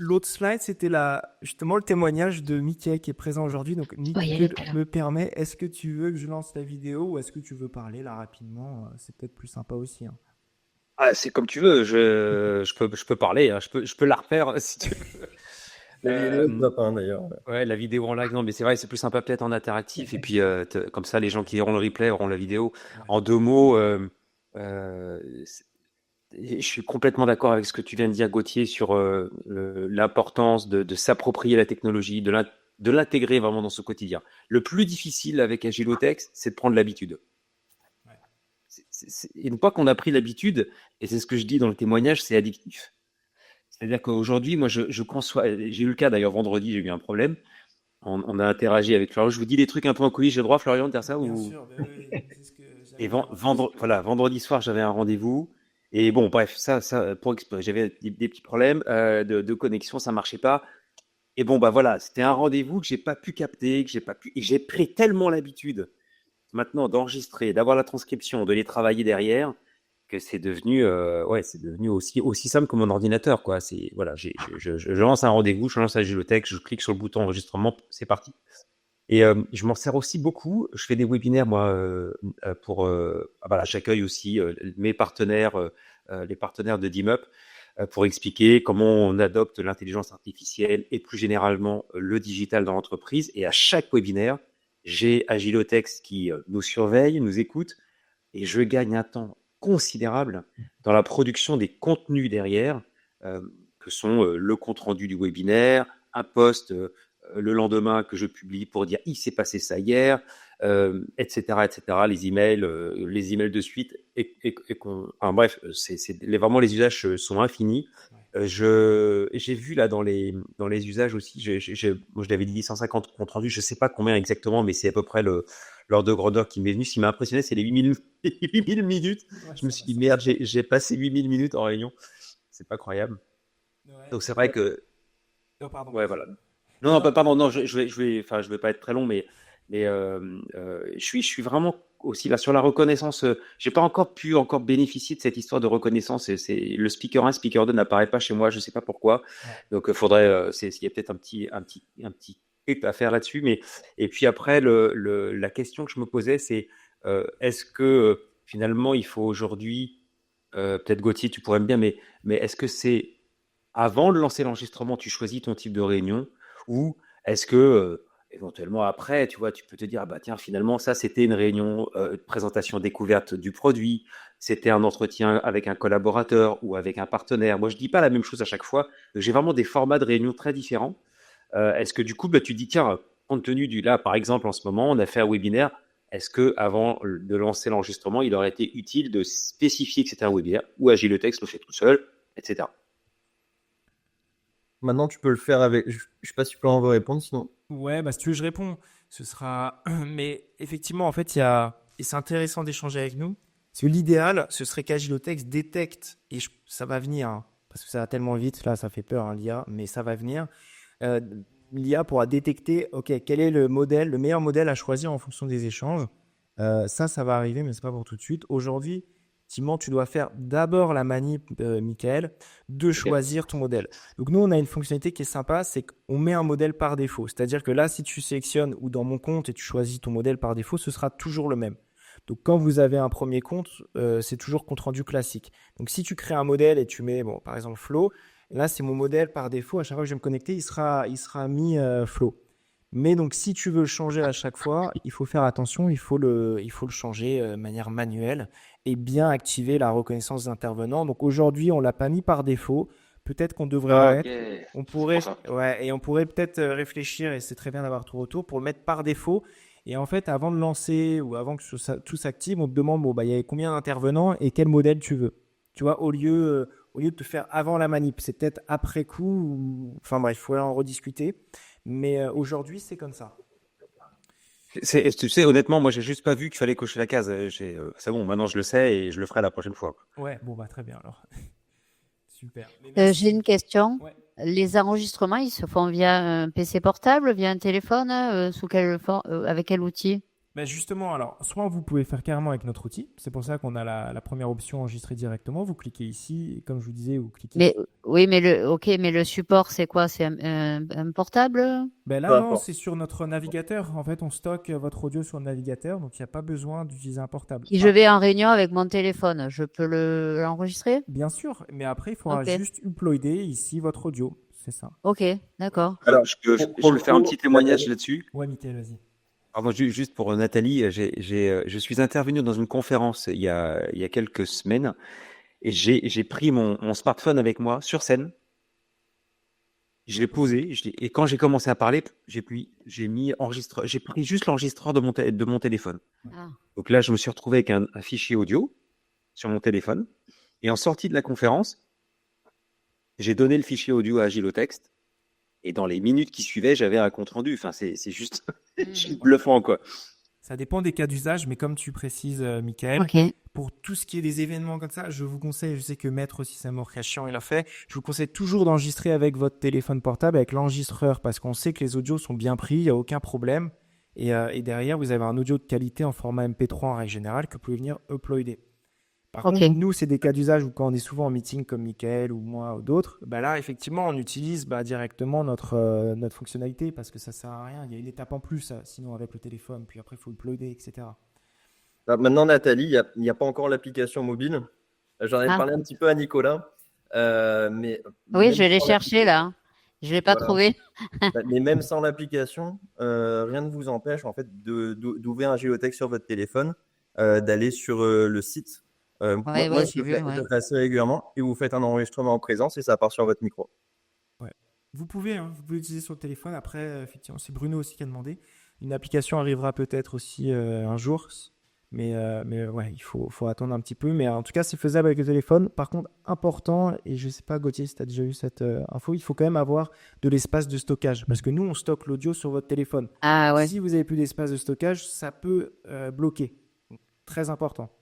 l'autre slide, c'était justement le témoignage de Mickey qui est présent aujourd'hui. Donc, Oh, il y a Mickey les me permet, est-ce que tu veux que je lance la vidéo ou est-ce que tu veux parler là rapidement? C'est peut-être plus sympa aussi, hein. Ah, c'est comme tu veux. Je peux parler. Hein. Je peux la refaire si tu veux. La vidéo ne va pas, d'ailleurs. Ouais, la vidéo en live, non, mais c'est vrai, c'est plus sympa peut-être en interactif. Et puis, comme ça, les gens qui auront le replay auront la vidéo. En 2 mots, je suis complètement d'accord avec ce que tu viens de dire, Gauthier, sur l'importance de s'approprier la technologie, de l'intégrer vraiment dans ce quotidien. Le plus difficile avec Agilotex, c'est de prendre l'habitude. Et une fois qu'on a pris l'habitude, et c'est ce que je dis dans le témoignage, c'est addictif. C'est-à-dire qu'aujourd'hui, moi, je conçois, j'ai eu le cas d'ailleurs vendredi, j'ai eu un problème. On a interagi avec Florian. Je vous dis des trucs un peu en coulisses, j'ai le droit, Florian, de dire ça Bien ou... sûr, oui, c'est ce que Et j'avais voilà, vendredi soir, j'avais un rendez-vous. Et bon, bref, j'avais des petits problèmes de connexion, ça marchait pas. Et bon, bah voilà, c'était un rendez-vous que j'ai pas pu capter, et j'ai pris tellement l'habitude maintenant d'enregistrer, d'avoir la transcription, de les travailler derrière, que c'est devenu aussi simple que mon ordinateur, quoi. C'est voilà, je lance un rendez-vous, je lance Agilotex, je clique sur le bouton enregistrement, c'est parti. Et je m'en sers aussi beaucoup. Je fais des webinaires, moi, voilà, j'accueille aussi mes partenaires, les partenaires de DeemUp, pour expliquer comment on adopte l'intelligence artificielle et plus généralement le digital dans l'entreprise. Et à chaque webinaire, j'ai Agilotex qui nous surveille, nous écoute, et je gagne un temps considérable dans la production des contenus derrière, que sont le compte-rendu du webinaire, un post le lendemain que je publie pour dire il s'est passé ça hier, etc., les emails de suite, enfin, bref, vraiment les usages sont infinis. J'ai vu là dans les usages aussi, moi je l'avais dit 150 comptes rendus, je sais pas combien exactement, mais c'est à peu près l'ordre de grandeur qui m'est venu. Ce qui m'a impressionné, c'est les 8000 minutes. Ouais, Je me suis dit merde, j'ai passé 8000 minutes en réunion. C'est pas croyable. Ouais. Donc c'est vrai que Oh, pardon. ouais, voilà. Non, pardon, non, je vais pas être très long, mais je suis vraiment aussi là sur la reconnaissance. J'ai pas encore pu bénéficier de cette histoire de reconnaissance. C'est le speaker 1, speaker 2 n'apparaît pas chez moi, je sais pas pourquoi. Ouais. Donc faudrait, il y a peut-être un petit truc à faire là-dessus. Mais et puis après, la question que je me posais, c'est est-ce que finalement il faut aujourd'hui, peut-être Gauthier, tu pourrais me dire, mais est-ce que c'est avant de lancer l'enregistrement, tu choisis ton type de réunion, ou est-ce que éventuellement après, tu vois, tu peux te dire, ah bah tiens, finalement, ça c'était une réunion de présentation découverte du produit, c'était un entretien avec un collaborateur ou avec un partenaire. Moi, je dis pas la même chose à chaque fois. J'ai vraiment des formats de réunion très différents. Est-ce que du coup, bah, tu te dis, tiens, compte tenu là, par exemple, en ce moment, on a fait un webinaire. Est-ce que avant de lancer l'enregistrement, il aurait été utile de spécifier que c'était un webinaire, ou Agilotex le fait tout seul, etc. Maintenant, tu peux le faire avec. Je sais pas si Florent veut répondre, sinon. Ouais, bah si tu veux, je réponds. Ce sera. Mais effectivement, en fait, et c'est intéressant d'échanger avec nous. Parce que l'idéal, ce serait qu'Agilotex détecte, et ça va venir, hein, parce que ça va tellement vite, là, ça fait peur, hein, l'IA, mais ça va venir. L'IA pourra détecter, ok, quel est le meilleur modèle à choisir en fonction des échanges. Ça va arriver, mais c'est pas pour tout de suite. Aujourd'hui, effectivement, tu dois faire d'abord la manip, Michael, de choisir ton modèle. Donc nous, on a une fonctionnalité qui est sympa, c'est qu'on met un modèle par défaut. C'est-à-dire que là, si tu sélectionnes ou dans mon compte et tu choisis ton modèle par défaut, ce sera toujours le même. Donc quand vous avez un premier compte, c'est toujours compte rendu classique. Donc si tu crées un modèle et tu mets, bon, par exemple Flow, là c'est mon modèle par défaut. À chaque fois que je vais me connecter, il sera mis Flow. Mais donc, si tu veux le changer à chaque fois, il faut faire attention, il faut le changer de manière manuelle et bien activer la reconnaissance d'intervenants. Donc, aujourd'hui, on l'a pas mis par défaut. Peut-être qu'on devrait on pourrait peut-être réfléchir, et c'est très bien d'avoir tout retour, pour le mettre par défaut. Et en fait, avant de lancer ou avant que tout s'active, on te demande, bon, bah, il y a combien d'intervenants et quel modèle tu veux. Tu vois, au lieu de te faire avant la manip, c'est peut-être après coup, enfin bref, il faut en rediscuter. Mais aujourd'hui, c'est comme ça. Tu sais, honnêtement, moi, j'ai juste pas vu qu'il fallait cocher la case. C'est bon, maintenant je le sais et je le ferai la prochaine fois. Ouais, bon, bah très bien alors. Super. J'ai une question. Ouais. Les enregistrements, ils se font via un PC portable, via un téléphone, avec quel outil? Ben justement, alors, soit vous pouvez faire carrément avec notre outil. C'est pour ça qu'on a la première option enregistrer directement. Vous cliquez ici, et comme je vous disais, vous cliquez. Mais oui, mais le support, c'est quoi? C'est un portable? Ben là, Peu non, importe. c'est sur notre navigateur. En fait, on stocke votre audio sur le navigateur, donc il n'y a pas besoin d'utiliser un portable. Si je vais en réunion avec mon téléphone, je peux l'enregistrer? Bien sûr, mais après, il faudra Ok. juste uploader ici votre audio. C'est ça. Ok, d'accord. Alors, je Pour peux le faire un coup, petit témoignage là-dessus. Ouais, Mickaël, vas-y. Pardon, juste pour Nathalie, je suis intervenu dans une conférence il y a quelques semaines et j'ai pris mon smartphone avec moi sur scène. Je l'ai posé et quand j'ai commencé à parler, j'ai pris juste l'enregistreur de mon téléphone. Ah. Donc là, je me suis retrouvé avec un fichier audio sur mon téléphone et en sortie de la conférence, j'ai donné le fichier audio à Agilotexte et dans les minutes qui suivaient, j'avais un compte rendu. Enfin, c'est juste, juste bluffant, quoi. Ça dépend des cas d'usage, mais comme tu précises, Mickaël, Ok. pour tout ce qui est des événements comme ça, je vous conseille, je sais que Maître aussi Samour Kashian, il a fait, je vous conseille toujours d'enregistrer avec votre téléphone portable, avec l'enregistreur, parce qu'on sait que les audios sont bien pris, il n'y a aucun problème. Et derrière, vous avez un audio de qualité en format MP3 en règle générale que vous pouvez venir uploader. Par Ok. contre, nous, c'est des cas d'usage où quand on est souvent en meeting comme Mickaël ou moi ou d'autres, bah là, effectivement, on utilise directement notre fonctionnalité parce que ça sert à rien. Il y a une étape en plus, sinon avec le téléphone, puis après, il faut uploader, etc. Maintenant, Nathalie, il n'y a pas encore l'application mobile. J'en ai Ah. parlé un petit peu à Nicolas. Mais Oui, même je l'ai sans cherché là. Je l'ai pas Voilà. trouvé. Mais même sans l'application, rien ne vous empêche en fait d'ouvrir un géotexte sur votre téléphone, d'aller sur le site. Ouais, Moi, ouais, je j'ai le vu, fais, ouais. je le fais assez régulièrement et vous faites un enregistrement en présence et ça part sur votre micro. Vous pouvez l'utiliser sur le téléphone. Après, effectivement, c'est Bruno aussi qui a demandé. Une application arrivera peut-être aussi un jour. Mais ouais, il faut attendre un petit peu. Mais en tout cas, c'est faisable avec le téléphone. Par contre, important, et je ne sais pas, Gauthier, si tu as déjà eu cette info, il faut quand même avoir de l'espace de stockage. Parce que nous, on stocke l'audio sur votre téléphone. Ah ouais. Si vous n'avez plus d'espace de stockage, ça peut bloquer. Donc, très important.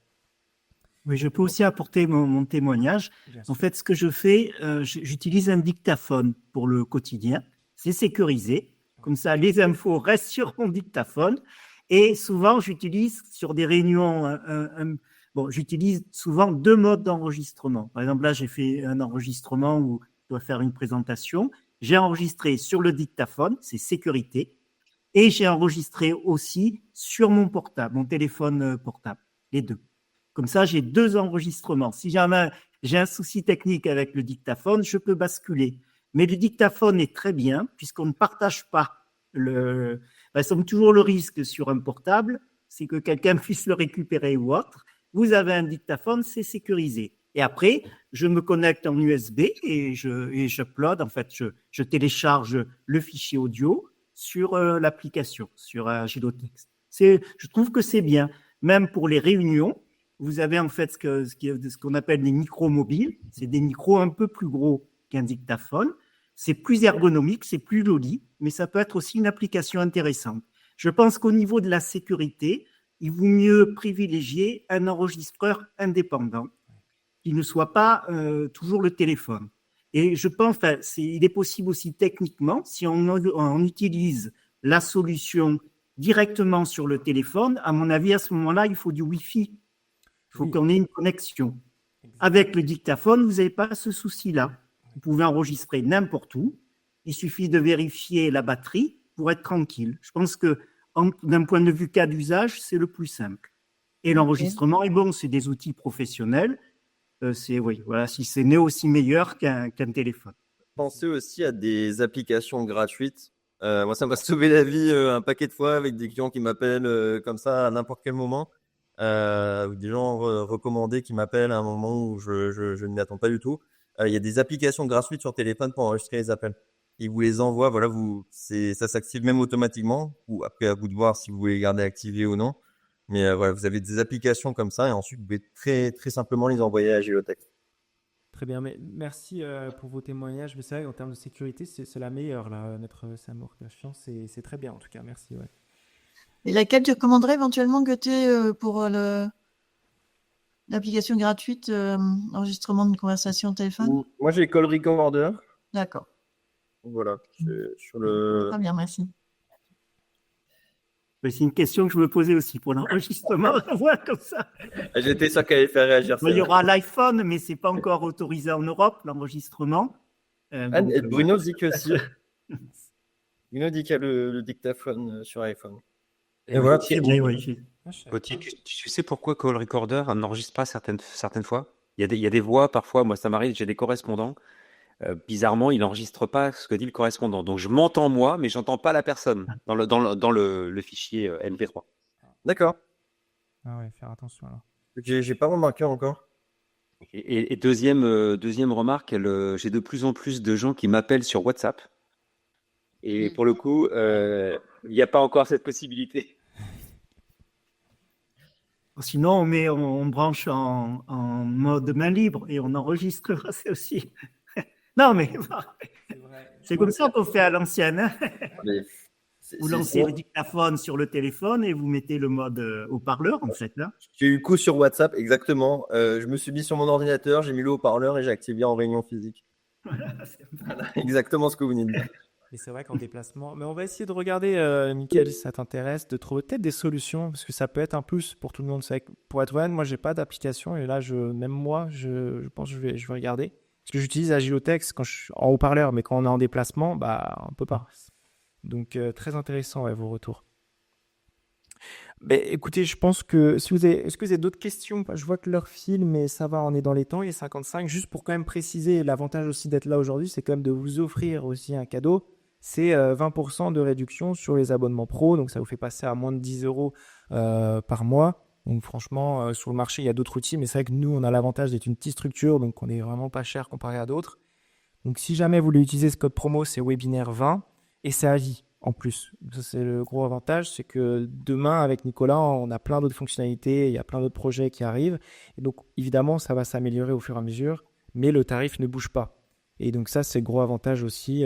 Oui, je peux aussi apporter mon témoignage. Bien En sûr. fait, ce que je fais, j'utilise un dictaphone pour le quotidien. C'est sécurisé. Comme ça, les infos restent sur mon dictaphone. Et souvent, j'utilise sur des réunions, j'utilise souvent 2 modes d'enregistrement. Par exemple, là, j'ai fait un enregistrement où je dois faire une présentation. J'ai enregistré sur le dictaphone, c'est sécurité. Et j'ai enregistré aussi sur mon portable, mon téléphone portable, les deux. Comme ça, j'ai 2 enregistrements. Si jamais j'ai un souci technique avec le dictaphone, je peux basculer. Mais le dictaphone est très bien puisqu'on ne partage pas le. Par exemple, toujours le risque sur un portable, c'est que quelqu'un puisse le récupérer ou autre. Vous avez un dictaphone, c'est sécurisé. Et après, je me connecte en USB et j'upload. En fait, je télécharge le fichier audio sur l'application, sur Agilotexte. Je trouve que c'est bien. Même pour les réunions, vous avez en fait ce qu'on appelle des micros mobiles. C'est des micros un peu plus gros qu'un dictaphone. C'est plus ergonomique, c'est plus joli, mais ça peut être aussi une application intéressante. Je pense qu'au niveau de la sécurité, il vaut mieux privilégier un enregistreur indépendant qui ne soit pas toujours le téléphone. Et je pense, il est possible aussi techniquement, si on utilise la solution directement sur le téléphone, à mon avis, à ce moment-là, il faut du Wi-Fi. Il faut qu'on ait une connexion. Avec le dictaphone, vous n'avez pas ce souci-là. Vous pouvez enregistrer n'importe où. Il suffit de vérifier la batterie pour être tranquille. Je pense que d'un point de vue cas d'usage, c'est le plus simple. Et l'enregistrement est bon, c'est des outils professionnels. Si c'est aussi meilleur qu'un téléphone. Pensez aussi à des applications gratuites. Moi, ça m'a sauvé la vie un paquet de fois avec des clients qui m'appellent comme ça à n'importe quel moment. Ou des gens recommandés qui m'appellent à un moment où je ne m'y attends pas du tout. Il y a des applications gratuites sur téléphone pour enregistrer les appels. Ils vous les envoient, voilà, ça s'active même automatiquement, ou après à vous de voir si vous voulez les garder activés ou non. Mais voilà, vous avez des applications comme ça et ensuite vous pouvez très très simplement les envoyer à Agilotexte. Très bien, mais merci pour vos témoignages. Mais c'est vrai qu'en termes de sécurité, c'est la meilleure, là, Maître Samour Kashian. C'est très bien, en tout cas. Merci. Ouais. Et laquelle tu recommanderais éventuellement, Gauthier, pour l'application gratuite enregistrement de conversation au téléphone? Moi, j'ai Call Recorder. D'accord. Voilà, c'est sur le. Très bien, merci. Mais c'est une question que je me posais aussi pour l'enregistrement. Voilà, comme ça. J'étais sûr qu'elle allait faire réagir. Bon, il y aura l'iPhone, mais c'est pas encore autorisé en Europe, l'enregistrement. Donc, Et Bruno dit que si. Bruno dit qu'il y a le dictaphone sur iPhone. Et voilà. Gauthier, oui, oui. Ah, je savais Gauthier, pas. tu sais pourquoi Call Recorder n'enregistre pas certaines fois? Il y a des voix, parfois, moi ça m'arrive, j'ai des correspondants. Bizarrement, il n'enregistre pas ce que dit le correspondant. Donc je m'entends moi, mais j'entends pas la personne dans le fichier MP3. D'accord. Ah ouais, faire attention alors. J'ai pas remarqué encore. Et deuxième remarque, j'ai de plus en plus de gens qui m'appellent sur WhatsApp. Et pour le coup, il n'y a pas encore cette possibilité. Sinon, on branche en mode main libre et on enregistrera, c'est aussi. Non, mais c'est comme ça qu'on fait à l'ancienne, hein. Mais Vous lancez le dictaphone sur le téléphone et vous mettez le mode haut-parleur, en fait, là. J'ai eu le coup sur WhatsApp, exactement. Je me suis mis sur mon ordinateur, j'ai mis le haut-parleur et j'ai activé en réunion physique. Voilà, exactement ce que vous venez de dire. Mais c'est vrai qu'en déplacement. Mais on va essayer de regarder, Mickaël, si ça t'intéresse, de trouver peut-être des solutions, parce que ça peut être un plus pour tout le monde. C'est vrai que pour être honnête, moi, j'ai pas d'application, et là, même moi, je pense que je vais regarder. Parce que j'utilise Agilotex quand je suis en haut-parleur, mais quand on est en déplacement, bah, on peut pas. Donc, très intéressant, ouais, vos retours. Ben, écoutez, je pense que si est-ce que vous avez d'autres questions? Je vois que l'heure file, mais ça va, on est dans les temps, il est 55. Juste pour quand même préciser, l'avantage aussi d'être là aujourd'hui, c'est quand même de vous offrir aussi un cadeau. C'est 20% de réduction sur les abonnements pro, donc ça vous fait passer à moins de 10 euros par mois. Donc franchement, sur le marché, il y a d'autres outils, mais c'est vrai que nous, on a l'avantage d'être une petite structure, donc on est vraiment pas cher comparé à d'autres. Donc si jamais vous voulez utiliser ce code promo, c'est webinaire 20 et c'est à vie en plus. Ça, c'est le gros avantage, c'est que demain, avec Nicolas, on a plein d'autres fonctionnalités, il y a plein d'autres projets qui arrivent. Et donc, évidemment, ça va s'améliorer au fur et à mesure, mais le tarif ne bouge pas. Et donc ça, c'est le gros avantage aussi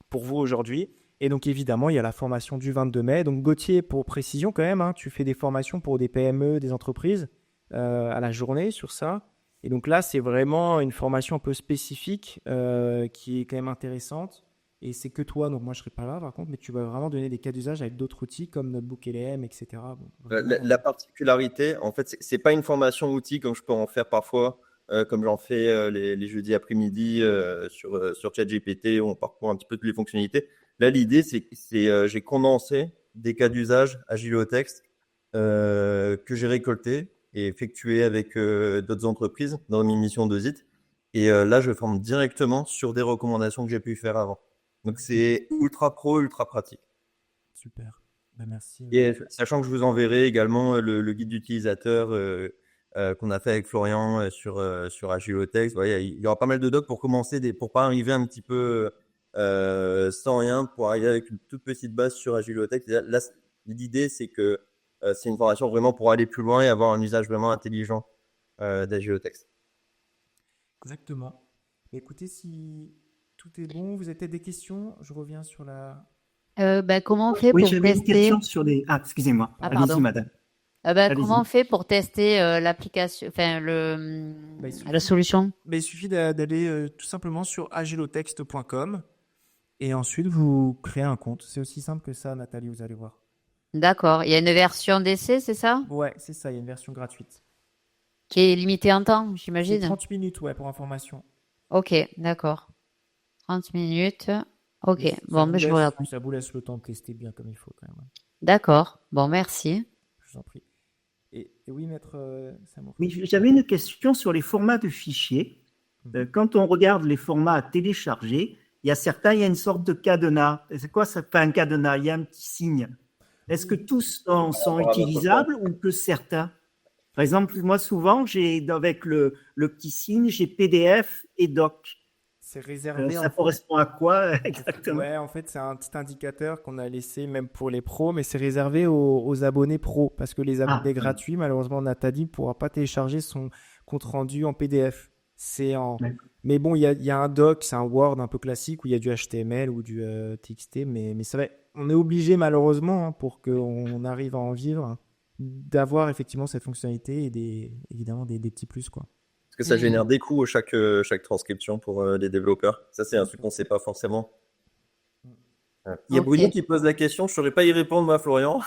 pour vous aujourd'hui. Et donc, évidemment, il y a la formation du 22 mai. Donc, Gauthier, pour précision quand même, hein, tu fais des formations pour des PME, des entreprises à la journée sur ça. Et donc là, c'est vraiment une formation un peu spécifique qui est quand même intéressante. Et c'est que toi, donc moi je ne serai pas là par contre, mais tu vas vraiment donner des cas d'usage avec d'autres outils comme Notebook LM, etc. Bon, La particularité, en fait, c'est pas une formation outil comme je peux en faire parfois, comme j'en fais les jeudis après-midi sur ChatGPT où on parcourt un petit peu toutes les fonctionnalités. Là, l'idée, c'est j'ai condensé des cas d'usage Agilotext que j'ai récoltés et effectués avec d'autres entreprises dans mes missions d'audit. Et là, je forme directement sur des recommandations que j'ai pu faire avant. Donc, c'est ultra pro, ultra pratique. Super. Ben, merci. Et sachant que je vous enverrai également le guide d'utilisateur qu'on a fait avec Florian sur Agilotext. Ouais, il y aura pas mal de docs pour commencer, pour pas arriver un petit peu sans rien, pour arriver avec une toute petite base sur Agilotext. Là, l'idée, c'est que c'est une formation vraiment pour aller plus loin et avoir un usage vraiment intelligent d'Agilotext. Exactement. Écoutez, si tout est bon, vous avez peut-être des questions? Je reviens sur la... Comment on fait Oui, pour j'avais une tester question sur les. Ah, excusez-moi. Ah, Allez-y, pardon. madame. Comment on Allez-y. fait pour tester l'application, enfin il suffit- la solution? Ben, il suffit d'aller tout simplement sur agilotext.com et ensuite vous créez un compte. C'est aussi simple que ça, Nathalie, vous allez voir. D'accord. Il y a une version d'essai, c'est ça? Ouais, c'est ça, il y a une version gratuite. Qui est limitée en temps, C'est j'imagine. 30 minutes, ouais, pour information. Ok, d'accord. 30 minutes. Ok, Mais bon, mais je regarde. ça vous laisse le temps de tester bien comme il faut quand même. D'accord. Bon, merci. Je vous en prie. Et oui, maître Samour. Oui, j'avais une question sur les formats de fichiers. Quand on regarde les formats à télécharger, il y a certains, il y a une sorte de cadenas. Et c'est quoi ça fait un cadenas? Il y a un petit signe. Est-ce que tous sont utilisables ou que certains? Par exemple, moi, souvent, avec le petit signe, j'ai PDF et doc. C'est réservé. Ça correspond à quoi exactement? Ouais, en fait, c'est un petit indicateur qu'on a laissé même pour les pros, mais c'est réservé aux abonnés pros parce que les abonnés gratuits, malheureusement, Nathalie ne pourra pas télécharger son compte rendu en PDF. Mais bon, il y a un doc, c'est un Word un peu classique où il y a du HTML ou du TXT, mais ça va. On est obligé malheureusement pour qu'on arrive à en vivre, hein, d'avoir effectivement cette fonctionnalité et évidemment des petits plus quoi. Parce que ça génère des coûts chaque transcription pour les développeurs. Ça, c'est un truc qu'on ne sait pas forcément. Il y a Ok. Bruno qui pose la question, je ne saurais pas y répondre, moi, Florian.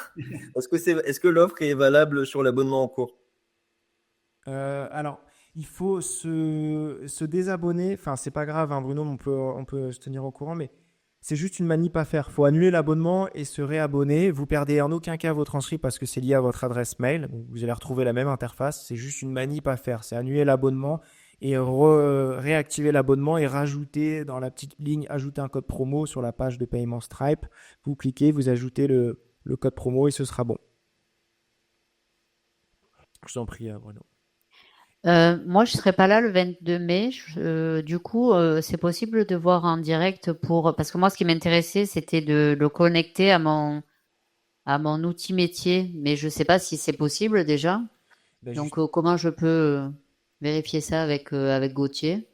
Est-ce que l'offre est valable sur l'abonnement en cours? Alors, il faut se désabonner. Enfin, c'est pas grave, hein, Bruno, on peut se tenir au courant, mais c'est juste une manip à faire. Il faut annuler l'abonnement et se réabonner. Vous perdez en aucun cas vos transcrits parce que c'est lié à votre adresse mail. Vous allez retrouver la même interface. C'est juste une manip à faire. C'est annuler l'abonnement et réactiver l'abonnement et rajouter dans la petite ligne, ajouter un code promo sur la page de paiement Stripe. Vous cliquez, vous ajoutez le code promo et ce sera bon. Je t'en prie, Bruno. Moi, je serai pas là le 22 mai. Du coup, c'est possible de voir en direct parce que moi, ce qui m'intéressait, c'était de le connecter à mon outil métier, mais je sais pas si c'est possible déjà. Ben, Donc, comment je peux vérifier ça avec Gauthier?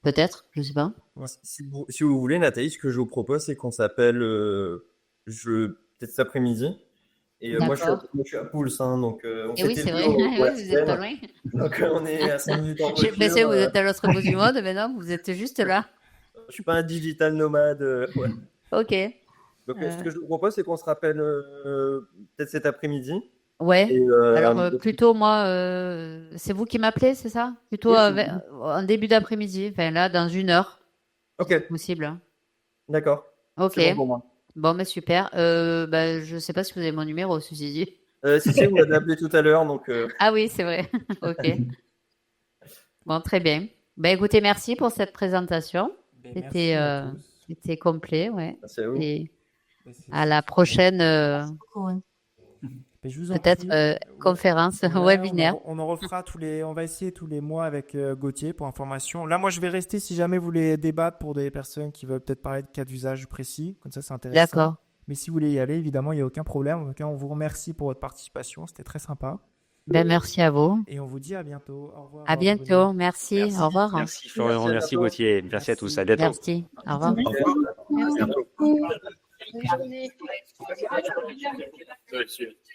Peut-être, je sais pas. Ouais. Si vous voulez, Nathalie, ce que je vous propose, c'est qu'on s'appelle peut-être cet après-midi. Et moi, D'accord. je suis à Pouls, hein, donc on Et oui, s'était c'est vu vrai. pour la Oui, vous êtes pas semaine. loin. Donc on est à 5 minutes en J'ai voiture. pensé que vous êtes à l'autre bout du monde, mais non, vous êtes juste là. Je suis pas un digital nomade. Ouais. Ok. Donc ce que je vous propose, c'est qu'on se rappelle peut-être cet après-midi. Ouais. Et, Alors, plutôt, moi, c'est vous qui m'appelez, c'est ça? Plutôt Oui, c'est en début d'après-midi. Enfin, là, dans 1 heure, Ok, possible. Hein. d'accord. Ok. C'est bon pour moi. Bon, mais super. Je sais pas si vous avez mon numéro, ceci dit. Si, vous m'avez appelé tout à l'heure, donc Ah oui, c'est vrai. Ok. Bon, très bien. Ben, écoutez, merci pour cette présentation. Ben, C'était merci à tous. c'était complet, ouais. merci à vous. Et Ben, à la prochaine, Ouais. ben, je vous en peut-être prie. conférence, Ouais, webinaire. on en refera on va essayer tous les mois avec Gauthier pour information. Là, moi, je vais rester si jamais vous voulez débattre pour des personnes qui veulent peut-être parler de cas d'usage précis. Comme ça, c'est intéressant. D'accord. Mais si vous voulez y aller, évidemment, il n'y a aucun problème. En tout cas, on vous remercie pour votre participation. C'était très sympa. Ben, merci à vous. Et on vous dit à bientôt. Au revoir. À Bruno. bientôt. Merci. Au revoir. Merci Florian, Merci à merci bientôt. Gauthier, merci à tous, à bientôt. Merci. Au revoir. Au revoir. Merci. À bientôt. Bonne journée.